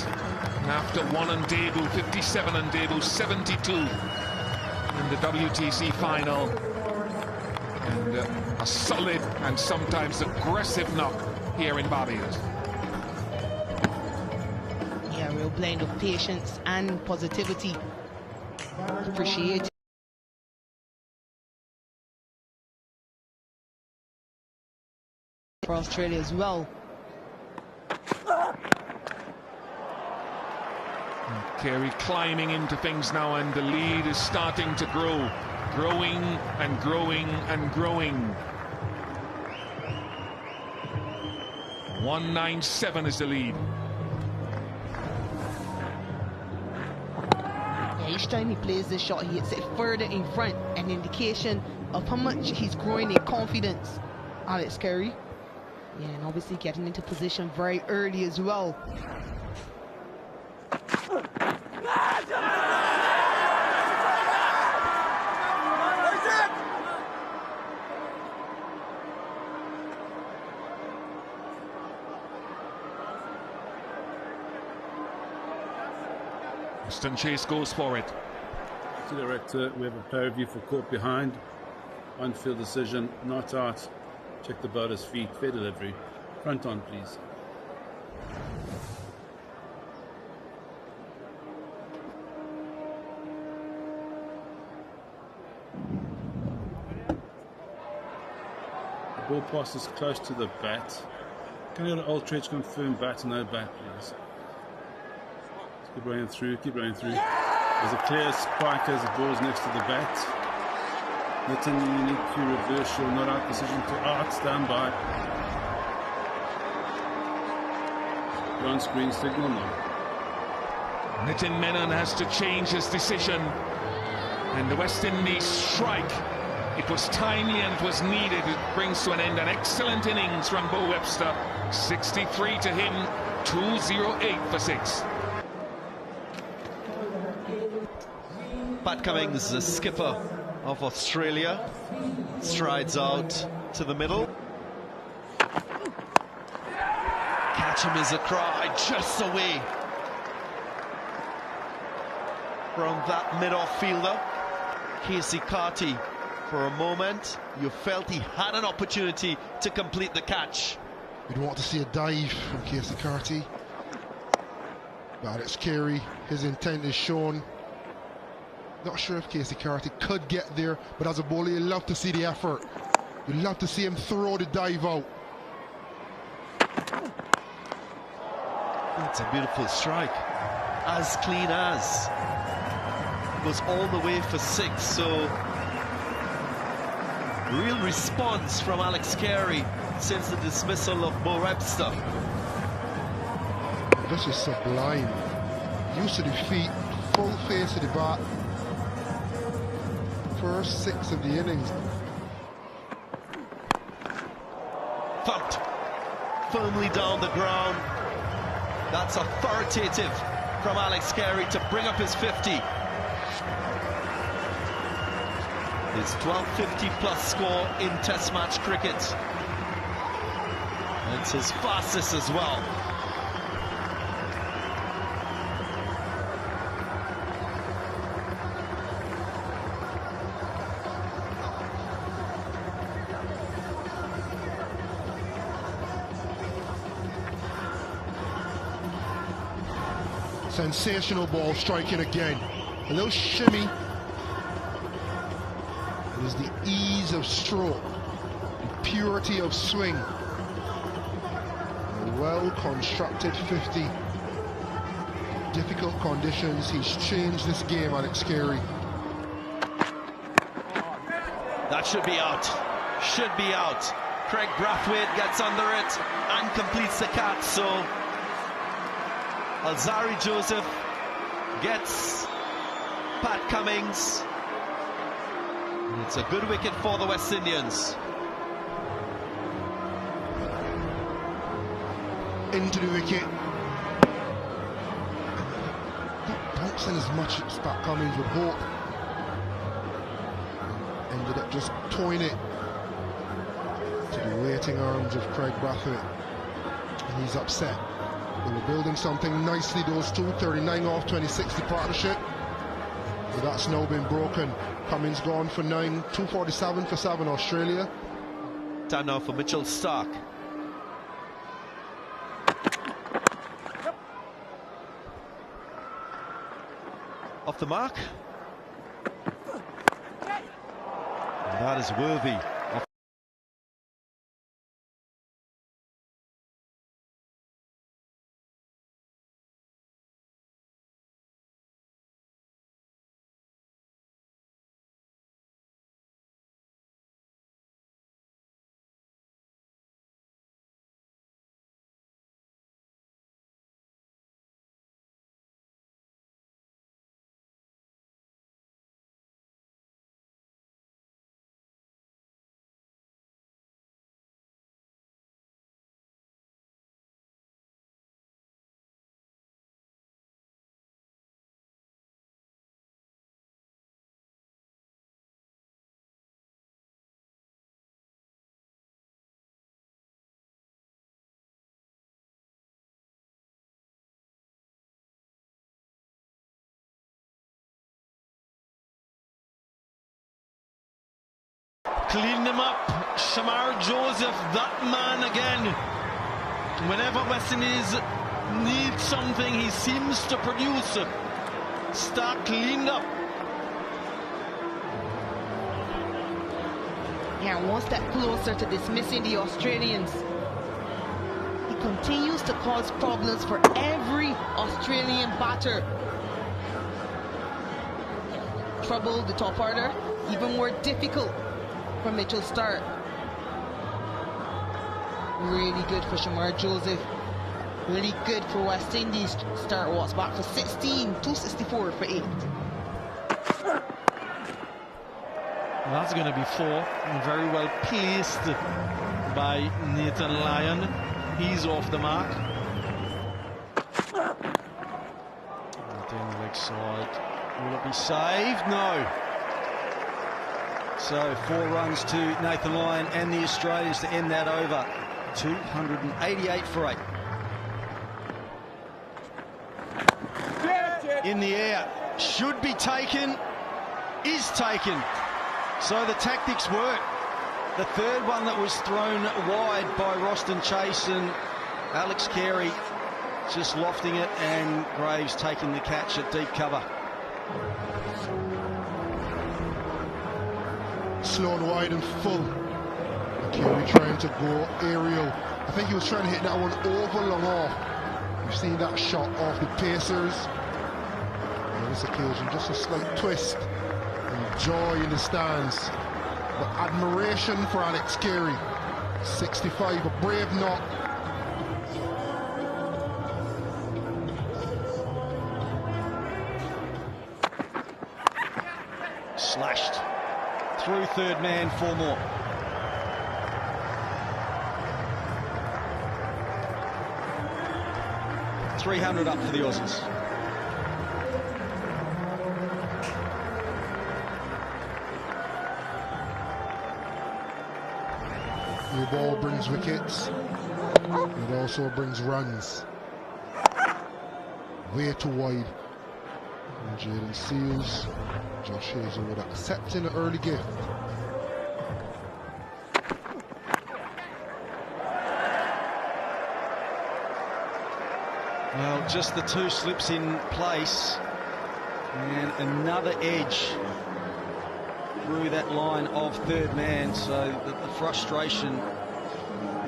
After 1 on debut, 57 on debut, 72 in the WTC final. And a solid and sometimes aggressive knock here in Barbados. Yeah, a real blend of patience and positivity. Appreciate it. For Australia as well. Carey climbing into things now, and the lead is starting to grow. Growing and growing and growing. 197 is the lead. Yeah, each time he plays this shot, he hits it further in front, an indication of how much he's growing in confidence. Alex Carey. Yeah, and obviously getting into position very early as well. Western Chase goes for it. To the director, we have a player review for caught behind. On-field decision, not out. Check the bowler's feet, fair delivery. Front on, please. The ball passes close to the bat. Can you get an Aldridge confirm bat, no bat, please? Keep running through, keep running through. There's a clear spike as the ball's next to the bat. Nitton, you need to reverse your not out decision to out, stand by. On screen signal now. Nitin Menon has to change his decision. And the West Indies strike. It was timely and it was needed. It brings to an end an excellent innings from Bo Webster. 63 to him, 208 for 6. Pat Cummins, the skipper of Australia, strides out to the middle. Catch him is a cry, just away from that mid-off fielder. Casey Carty, for a moment, you felt he had an opportunity to complete the catch. We'd want to see a dive from Casey Carty. But Alex Carey, his intent is shown. Not sure if Casey Carty could get there, but as a bowler, you love to see the effort. You love to see him throw the dive out. That's a beautiful strike. As clean as. Goes all the way for 6, so real response from Alex Carey since the dismissal of Bo Webster. This is sublime. Use of the feet, full face of the bat. First 6 of the innings. Thumped firmly down the ground. That's authoritative from Alex Carey to bring up his 50. His 1250 plus score in Test match cricket. It's his fastest as well. Sensational ball striking again. A little shimmy. There's the ease of stroke, the purity of swing. A well-constructed 50. Difficult conditions. He's changed this game, Alex Carey. That should be out. Should be out. Craig Brathwaite gets under it and completes the catch. So Alzari Joseph gets Pat Cummins. It's a good wicket for the West Indians. Into the wicket. Not bouncing as much as Pat Cummins would hope. Ended up just towing it to the waiting arms of Craig Brathwaite. And he's upset. They were building something nicely, those two, 39 off, 2060 partnership. But that's now been broken. Cummins gone for 9, 247 for 7 Australia. Time now for Mitchell Stark. Off the mark. And that is worthy cleaned him up. Shamar Joseph, that man again. Whenever West Indies needs something, he seems to produce. Start cleaned up. Yeah, one step closer to dismissing the Australians. He continues to cause problems for every Australian batter. Trouble the top order, even more difficult for Mitchell Starc. Really good for Shamar Joseph. Really good for West Indies. Starc was back for 16, 264 for 8. Well, that's going to be 4. And very well placed by Nathan Lyon. He's off the mark. Down the leg side. Will it be saved? No. So 4 runs to Nathan Lyon and the Australians to end that over. 288 for 8. In the air, should be taken, is taken. So the tactics work. The third one that was thrown wide by Roston Chase and Alex Carey just lofting it, and Graves taking the catch at deep cover. Slow and wide and full. Carey trying to go aerial. I think he was trying to hit that one over long off. We've seen that shot off the Pacers. On this occasion, just a slight twist and joy in the stands. But admiration for Alex Carey. 65, a brave knock. Slashed through third man, 4 more. $300 up for the Aussies. New ball brings wickets. It also brings runs. Way too wide. And Jaden Seals, Josh Hazelwood accepting an early gift. Well, just the 2 slips in place and another edge through that line of third man, so that the frustration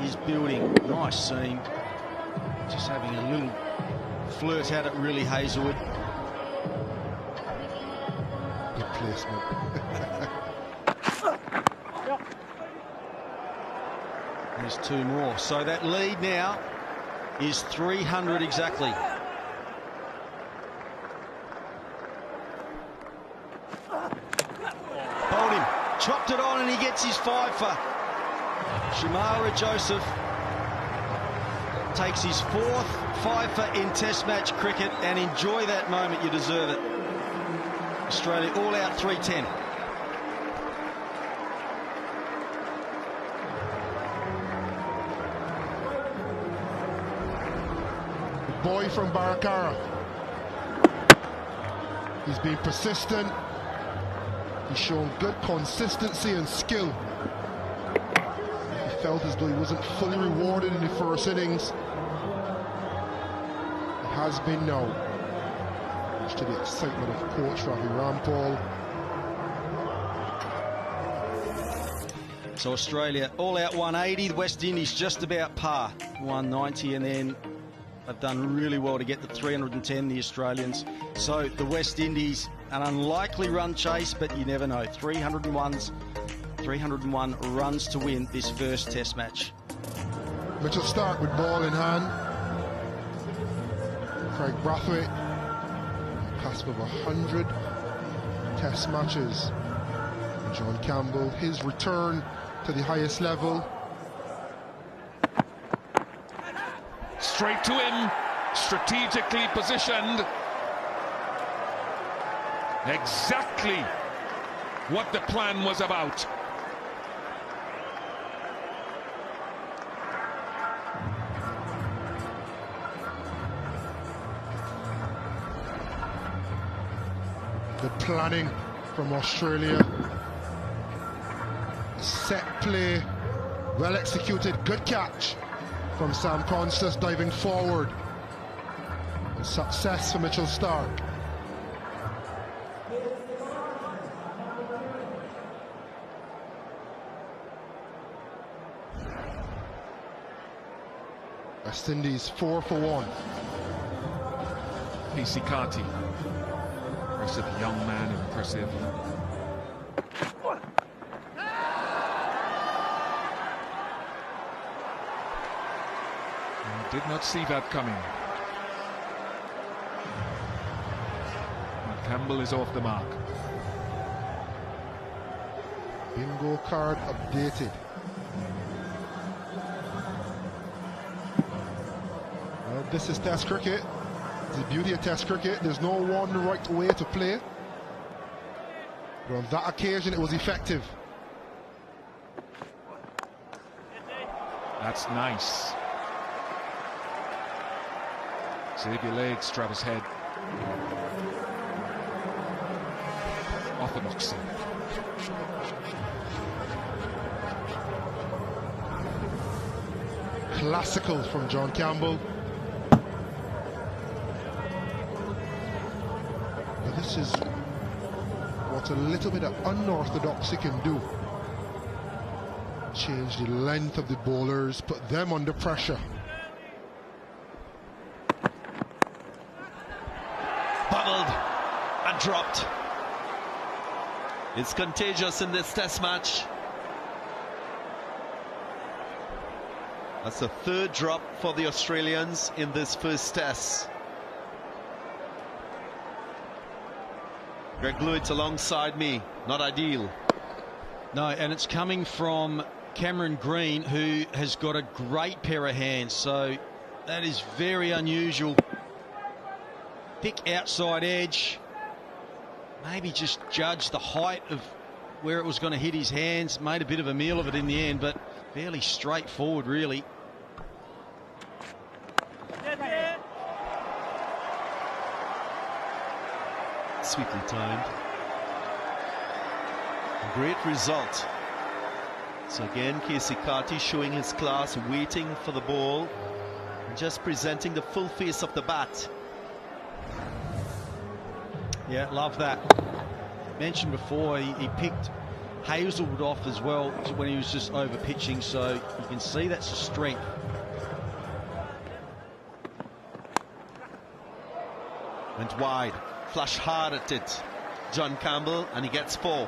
is building. Nice seam. Just having a little flirt at it, really, Hazelwood. Good placement. There's 2 more. So that lead now is 300 exactly. Bowled him, chopped it on, and he gets his 5 for. Shamara Joseph takes his 4th 5 for in Test match cricket, and enjoy that moment, you deserve it. Australia all out 310. Boy from Baracara. He's been persistent. He's shown good consistency and skill. He felt as though he wasn't fully rewarded in the first innings. He has been now. Much to the excitement of coach Ravi Rampal. So Australia all out 180. The West Indies just about par, 190, and then they've done really well to get the 310, the Australians. So the West Indies, an unlikely run chase, but you never know. 301 runs to win this first Test match. Mitchell Starc with ball in hand. Craig Brathwaite, cusp of 100 Test matches. And John Campbell, his return to the highest level. Straight to him, strategically positioned. Exactly what the plan was about. The planning from Australia Set play, well executed, good catch from Sam Constas diving forward. And success for Mitchell Stark. West Indies 4 for 1. P.C. Carty, impressive young man, impressive. Did not see that coming. And Campbell is off the mark. Bingo card updated. This is Test cricket. It's the beauty of Test cricket. There's no one right way to play. But on that occasion, it was effective. That's nice. Save your legs, Travis Head. Orthodoxy. Classical from John Campbell. Now this is what a little bit of unorthodoxy can do. Change the length of the bowlers, put them under pressure. Bubbled and dropped. It's contagious in this test match. That's the third drop for the Australians in this first test. Greg Blewett alongside me, not ideal. No, and it's coming from Cameron Green, who has got a great pair of hands, so that is very unusual. Thick outside edge. Maybe just judged the height of where it was going to hit his hands, made a bit of a meal of it in the end, but fairly straightforward, really. Sweetly timed. Great result. So again, Casey Carty showing his class, waiting for the ball and just presenting the full face of the bat. Yeah, love that. Mentioned before, he picked Hazelwood off as well when he was just over pitching, so you can see that's a strength. Went wide, flashed hard at it. John Campbell, and he gets 4.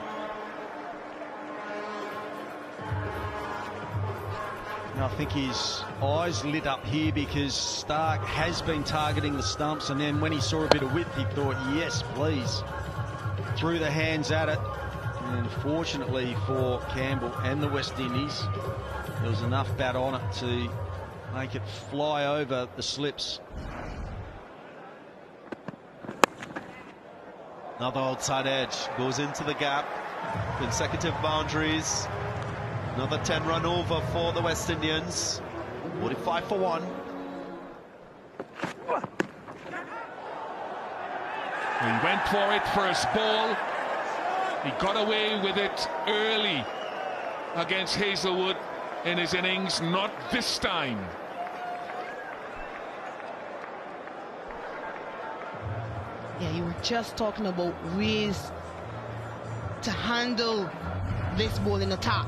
Now, I think his eyes lit up here because Stark has been targeting the stumps, and then when he saw a bit of width, he thought, yes, please. Threw the hands at it, and fortunately for Campbell and the West Indies, there was enough bat on it to make it fly over the slips. Another outside edge, goes into the gap. Consecutive boundaries. Another 10-run over for the West Indians. 45 for 1. He went for it first ball. He got away with it early against Hazelwood in his innings. Not this time. Yeah, you were just talking about ways to handle this bowling attack.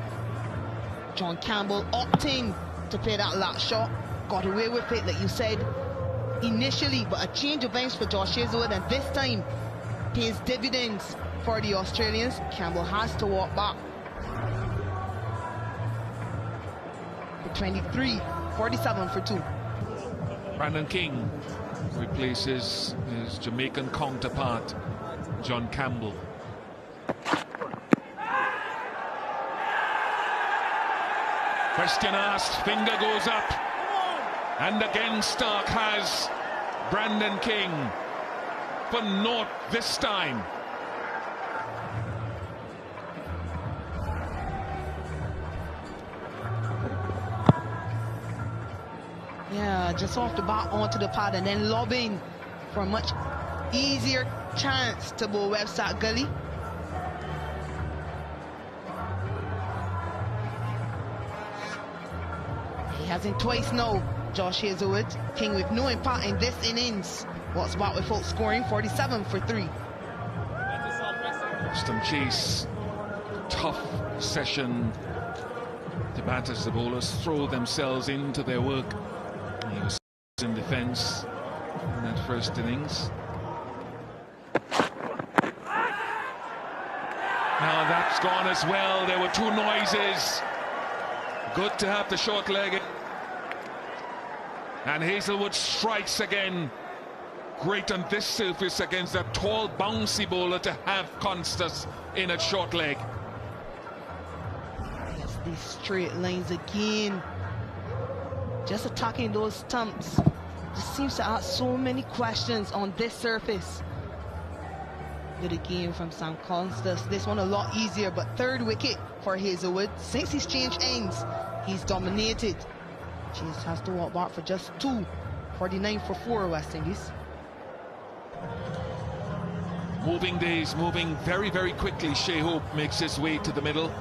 John Campbell opting to play that last shot, got away with it, like you said initially, but a change of banks for Josh Hazelwood, and this time pays dividends for the Australians. Campbell has to walk back. For 23, 47 for 2. Brandon King replaces his Jamaican counterpart, John Campbell. Question asked, finger goes up, and again Stark has Brandon King for naught this time. Yeah, just off the bat onto the pad and then lobbing for a much easier chance to bowl Webster Gully. has him twice now. Josh Hazelwood, King with no impact in this innings. What's back without scoring, 47 for 3. Stump chase, tough session. The batters, the bowlers throw themselves into their work. He was in defence in that first innings. Now that's gone as well. There were 2 noises. Good to have the short leg. And Hazelwood strikes again. Great on this surface against that tall, bouncy bowler to have Constas in a short leg. Yes, these straight lines again. Just attacking those stumps. Just seems to ask so many questions on this surface. Good again from Sam Constas. This one a lot easier, but 3rd wicket for Hazelwood. Since he's changed ends, he's dominated. Chase has to walk back for just 2. 49 for 4 West Indies. Moving days, moving very, very quickly. Shea Hope makes his way to the middle.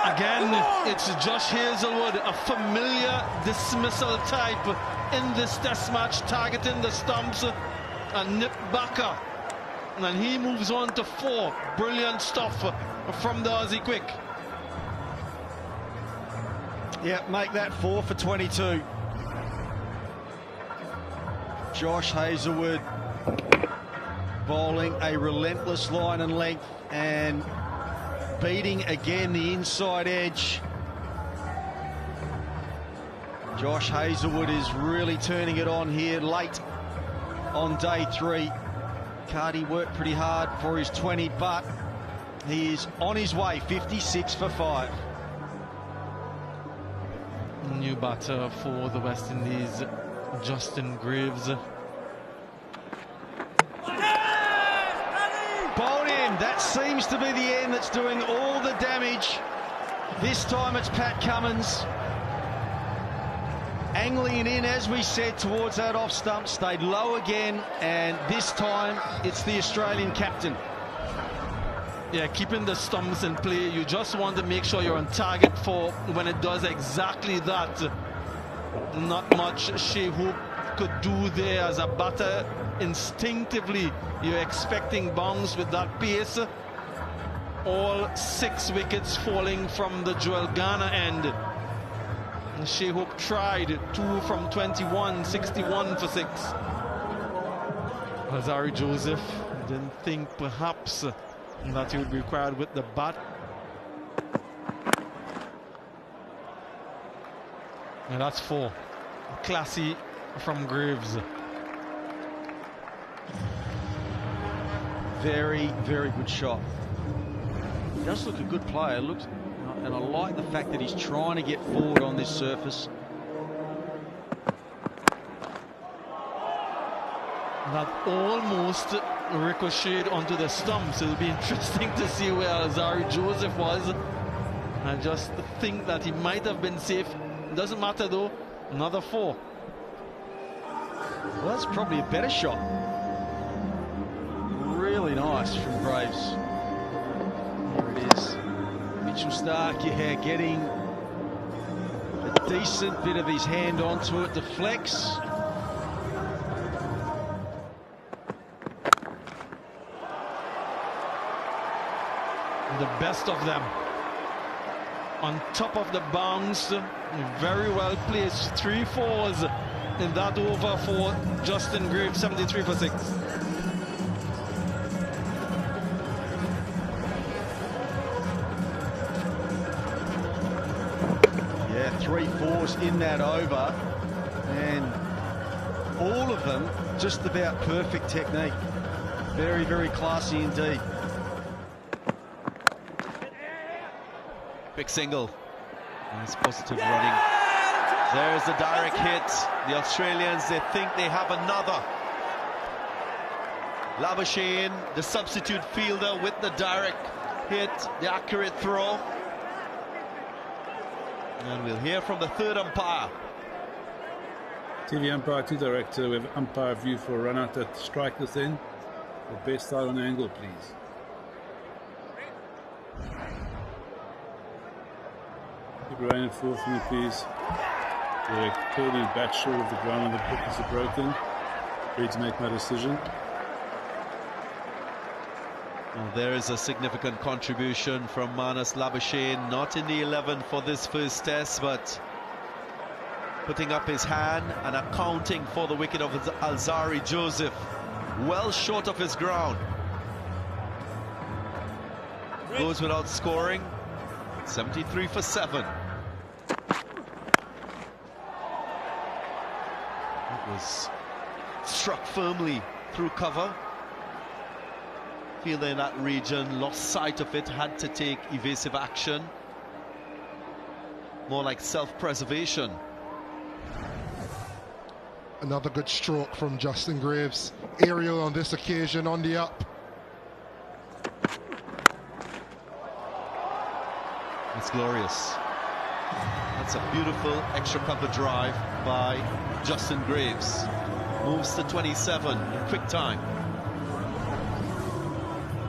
Again, it's Josh Hazelwood, a familiar dismissal type in this test match, targeting the stumps and nip backer. And he moves on to 4. Brilliant stuff from the Aussie quick. Yeah, make that 4 for 22. Josh Hazelwood bowling a relentless line and length and beating again the inside edge. Josh Hazelwood is really turning it on here late on day 3. Cardi worked pretty hard for his 20, but he is on his way. 56 for 5. New batter for the West Indies, Justin Greaves. Bowled in. That seems to be the end that's doing all the damage. This time it's Pat Cummins. Angling it in, as we said, towards that off stump. Stayed low again, and this time it's the Australian captain. Yeah, keeping the stumps in play. You just want to make sure you're on target for when it does exactly that. Not much Shea Hope could do there as a batter. Instinctively, you're expecting bounce with that pace. All 6 wickets falling from the Joel Garner end. And Shea Hope tried 2 from 21, 61 for 6. Azari Joseph didn't think perhaps that he would be required with the bat. And that's 4. Classy from Graves. Very, very good shot. He does look a good player. Looks, and I like the fact that he's trying to get forward on this surface. That almost ricocheted onto the stumps. It'll be interesting to see where Azari Joseph was. I just think that he might have been safe. Doesn't matter though. Another 4. Well, that's probably a better shot. Really nice from Graves. Here it is. Mitchell Stark, yeah, getting a decent bit of his hand onto it. Deflects. The best of them. On top of the bounce, very well placed. 3 4s in that over for Justin Graves, 73 for 6. Yeah, 3 4s in that over, and all of them just about perfect technique. Very, very classy indeed. Big single. Nice positive running. There's the direct hit. The Australians, they think they have another. Labuschagne, the substitute fielder, with the direct hit, the accurate throw. And we'll hear from the 3rd umpire. TV umpire to director with umpire view for run out at strike this end. The best out on angle, please. Ryan at 4 for me, please. They're clearly back short of the ground and the hookers are broken. Ready to make my decision. Well, there is a significant contribution from Marnus Labuschagne, not in the 11 for this first test, but putting up his hand and accounting for the wicket of Alzarri Joseph, well short of his ground. Goes without scoring, 73 for 7. It was struck firmly through cover. Fielder in that region lost sight of it, had to take evasive action. More like self-preservation. Another good stroke from Justin Graves. Aerial on this occasion on the up. It's glorious. That's a beautiful extra cover drive by Justin Graves. Moves to 27 in quick time.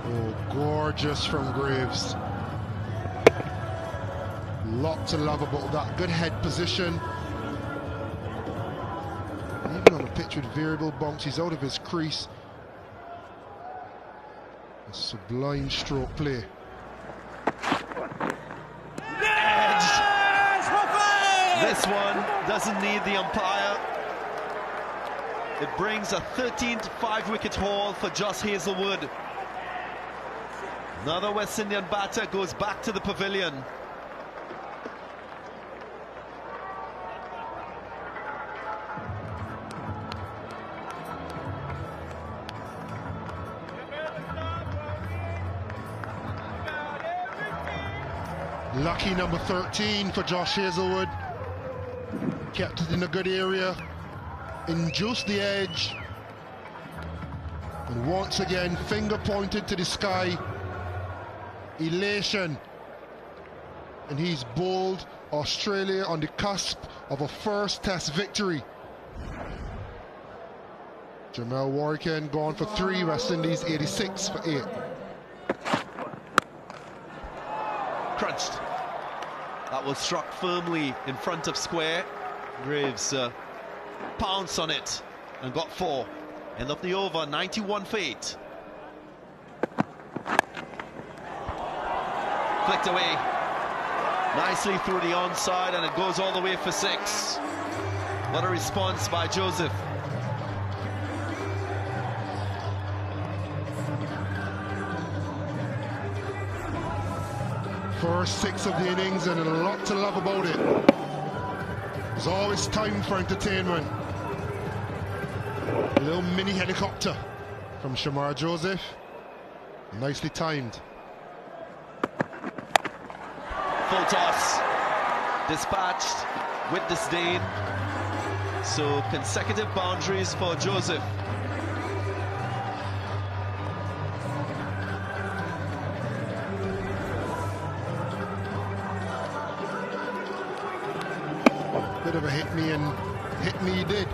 Oh, gorgeous from Graves. Lot to love about that. Good head position. Even on a pitch with variable bumps, he's out of his crease. A sublime stroke play. This one doesn't need the umpire. It brings a 13th 5-wicket haul for Josh Hazlewood. Another West Indian batter goes back to the pavilion. Lucky number 13 for Josh Hazlewood. Kept it in a good area, induced the edge, and once again finger pointed to the sky, elation, and he's bowled Australia on the cusp of a first test victory. Jamal Warrican gone for 3, West Indies 86 for 8. Crunched. That was struck firmly in front of square. Graves pounced on it and got 4. End of the over, 91 for 8. Flicked away nicely through the onside, and it goes all the way for 6. What a response by Joseph. First 6 of the innings, and a lot to love about it. There's always time for entertainment. A little mini helicopter from Shamar Joseph. Nicely timed. Full toss. Dispatched with disdain. So consecutive boundaries for Joseph. Bit of a hit me he did.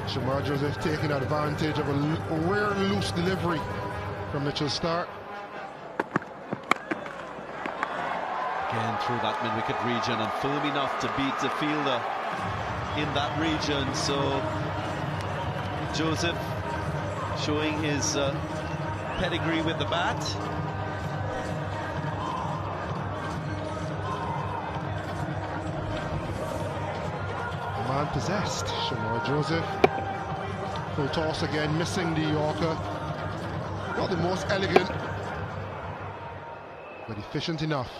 Shamar Joseph taking advantage of a rare loose delivery from Mitchell Stark. Again through that mid-wicket region and firm enough to beat the fielder in that region. So Joseph showing his pedigree with the bat. Man possessed, Shamar Joseph. Full toss again, missing the Yorker. Not the most elegant, but efficient enough.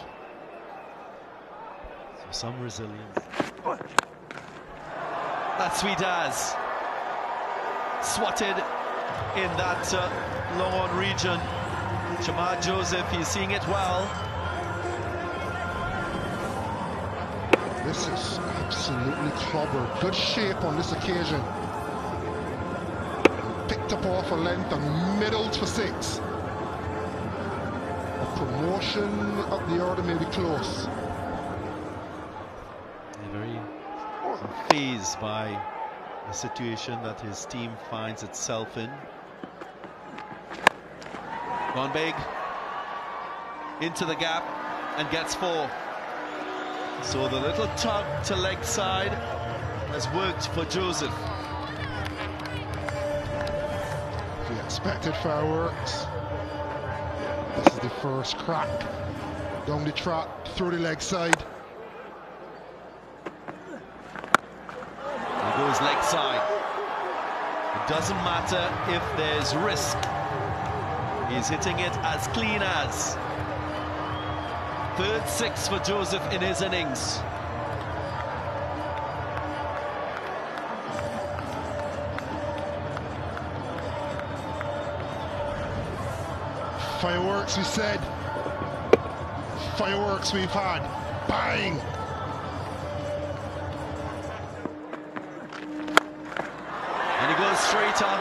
So some resilience. That's sweet as. Swatted in that long on region. Shamar Joseph, he's seeing it well. This is absolutely clobbered. Good shape on this occasion. Picked up off a length and middled for 6. A promotion up the order may be close. Very fazed by the situation that his team finds itself in. Gone big. Into the gap and gets 4. So the little tug to leg side has worked for Joseph. The expected fireworks. This is the first crack. Down the track, through the leg side. He goes leg side. It doesn't matter if there's risk. He's hitting it as clean as. Third six for Joseph in his innings. Fireworks, we said. Fireworks we've had. Bang! And he goes straighter.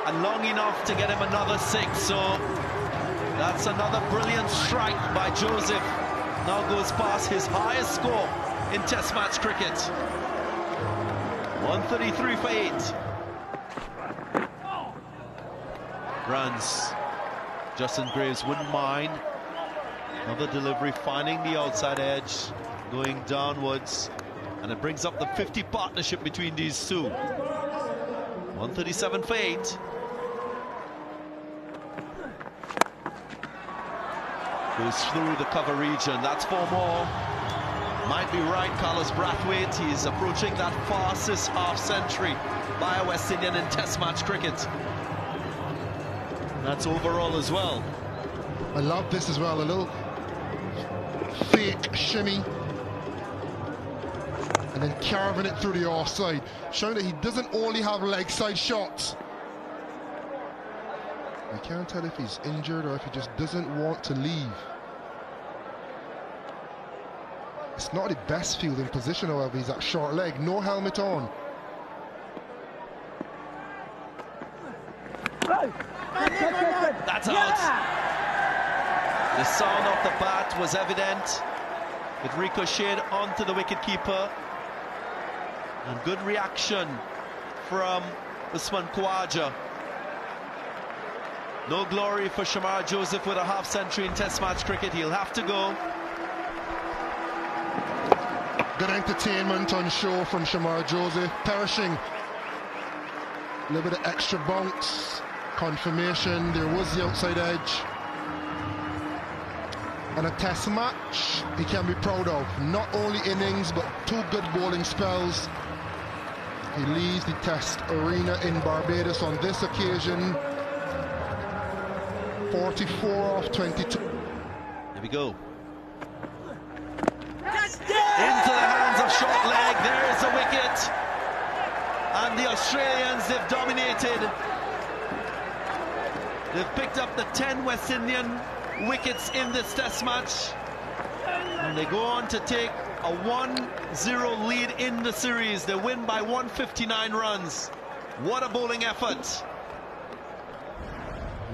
And long enough to get him another six. So that's another brilliant strike by Joseph. Now goes past his highest score in Test match cricket. 133 for 8. Runs. Justin Graves wouldn't mind. Another delivery, finding the outside edge, going downwards, and it brings up the 50 partnership between these two. 137 for 8. Goes through the cover region. That's 4 more. Might be right, Carlos Brathwaite. He's approaching that fastest half-century by a West Indian in Test match cricket. That's overall as well. I love this as well, a little fake shimmy and then carving it through the offside, showing that he doesn't only have leg side shots. You can't tell if he's injured or if he just doesn't want to leave. It's not the best fielding position, however. He's at short leg, no helmet on. That's out. The sound of the bat was evident. It ricocheted onto the wicketkeeper. And good reaction from Usman Khawaja. No glory for Shamar Joseph with a half-century in Test match cricket. He'll have to go. Good entertainment on show from Shamar Joseph. Perishing. A little bit of extra bounce. Confirmation. There was the outside edge. And a Test match he can be proud of. Not only innings, but 2 good bowling spells. He leaves the Test arena in Barbados on this occasion. 44 off 22. Here we go. Into the hands of short leg. There is a wicket. And the Australians, they've dominated. They've picked up the 10 West Indian wickets in this Test match. And they go on to take a 1-0 lead in the series. They win by 159 runs. What a bowling effort.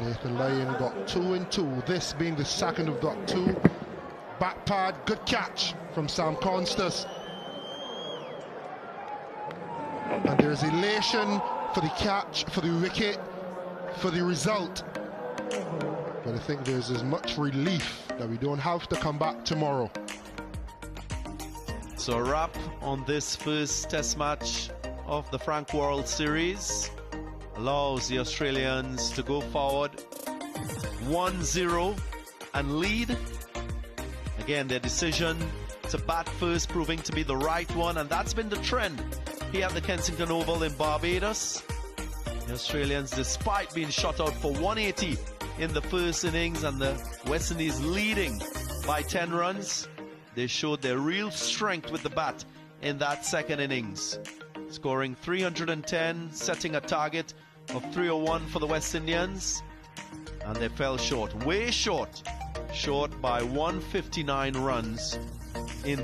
Nathan Lyon got 2 and 2, this being the second of that 2. Back pad, good catch from Sam Constas. And there's elation for the catch, for the wicket, for the result. But I think there's as much relief that we don't have to come back tomorrow. So a wrap on this first Test match of the Frank Worrell series. Allows the Australians to go forward 1-0 and lead. Again, their decision to bat first proving to be the right one, and that's been the trend here at the Kensington Oval in Barbados. The Australians, despite being shot out for 180 in the first innings and the West Indies leading by 10 runs, they showed their real strength with the bat in that second innings, scoring 310, setting a target of 301 for the West Indians, and they fell short, way short by 159 runs in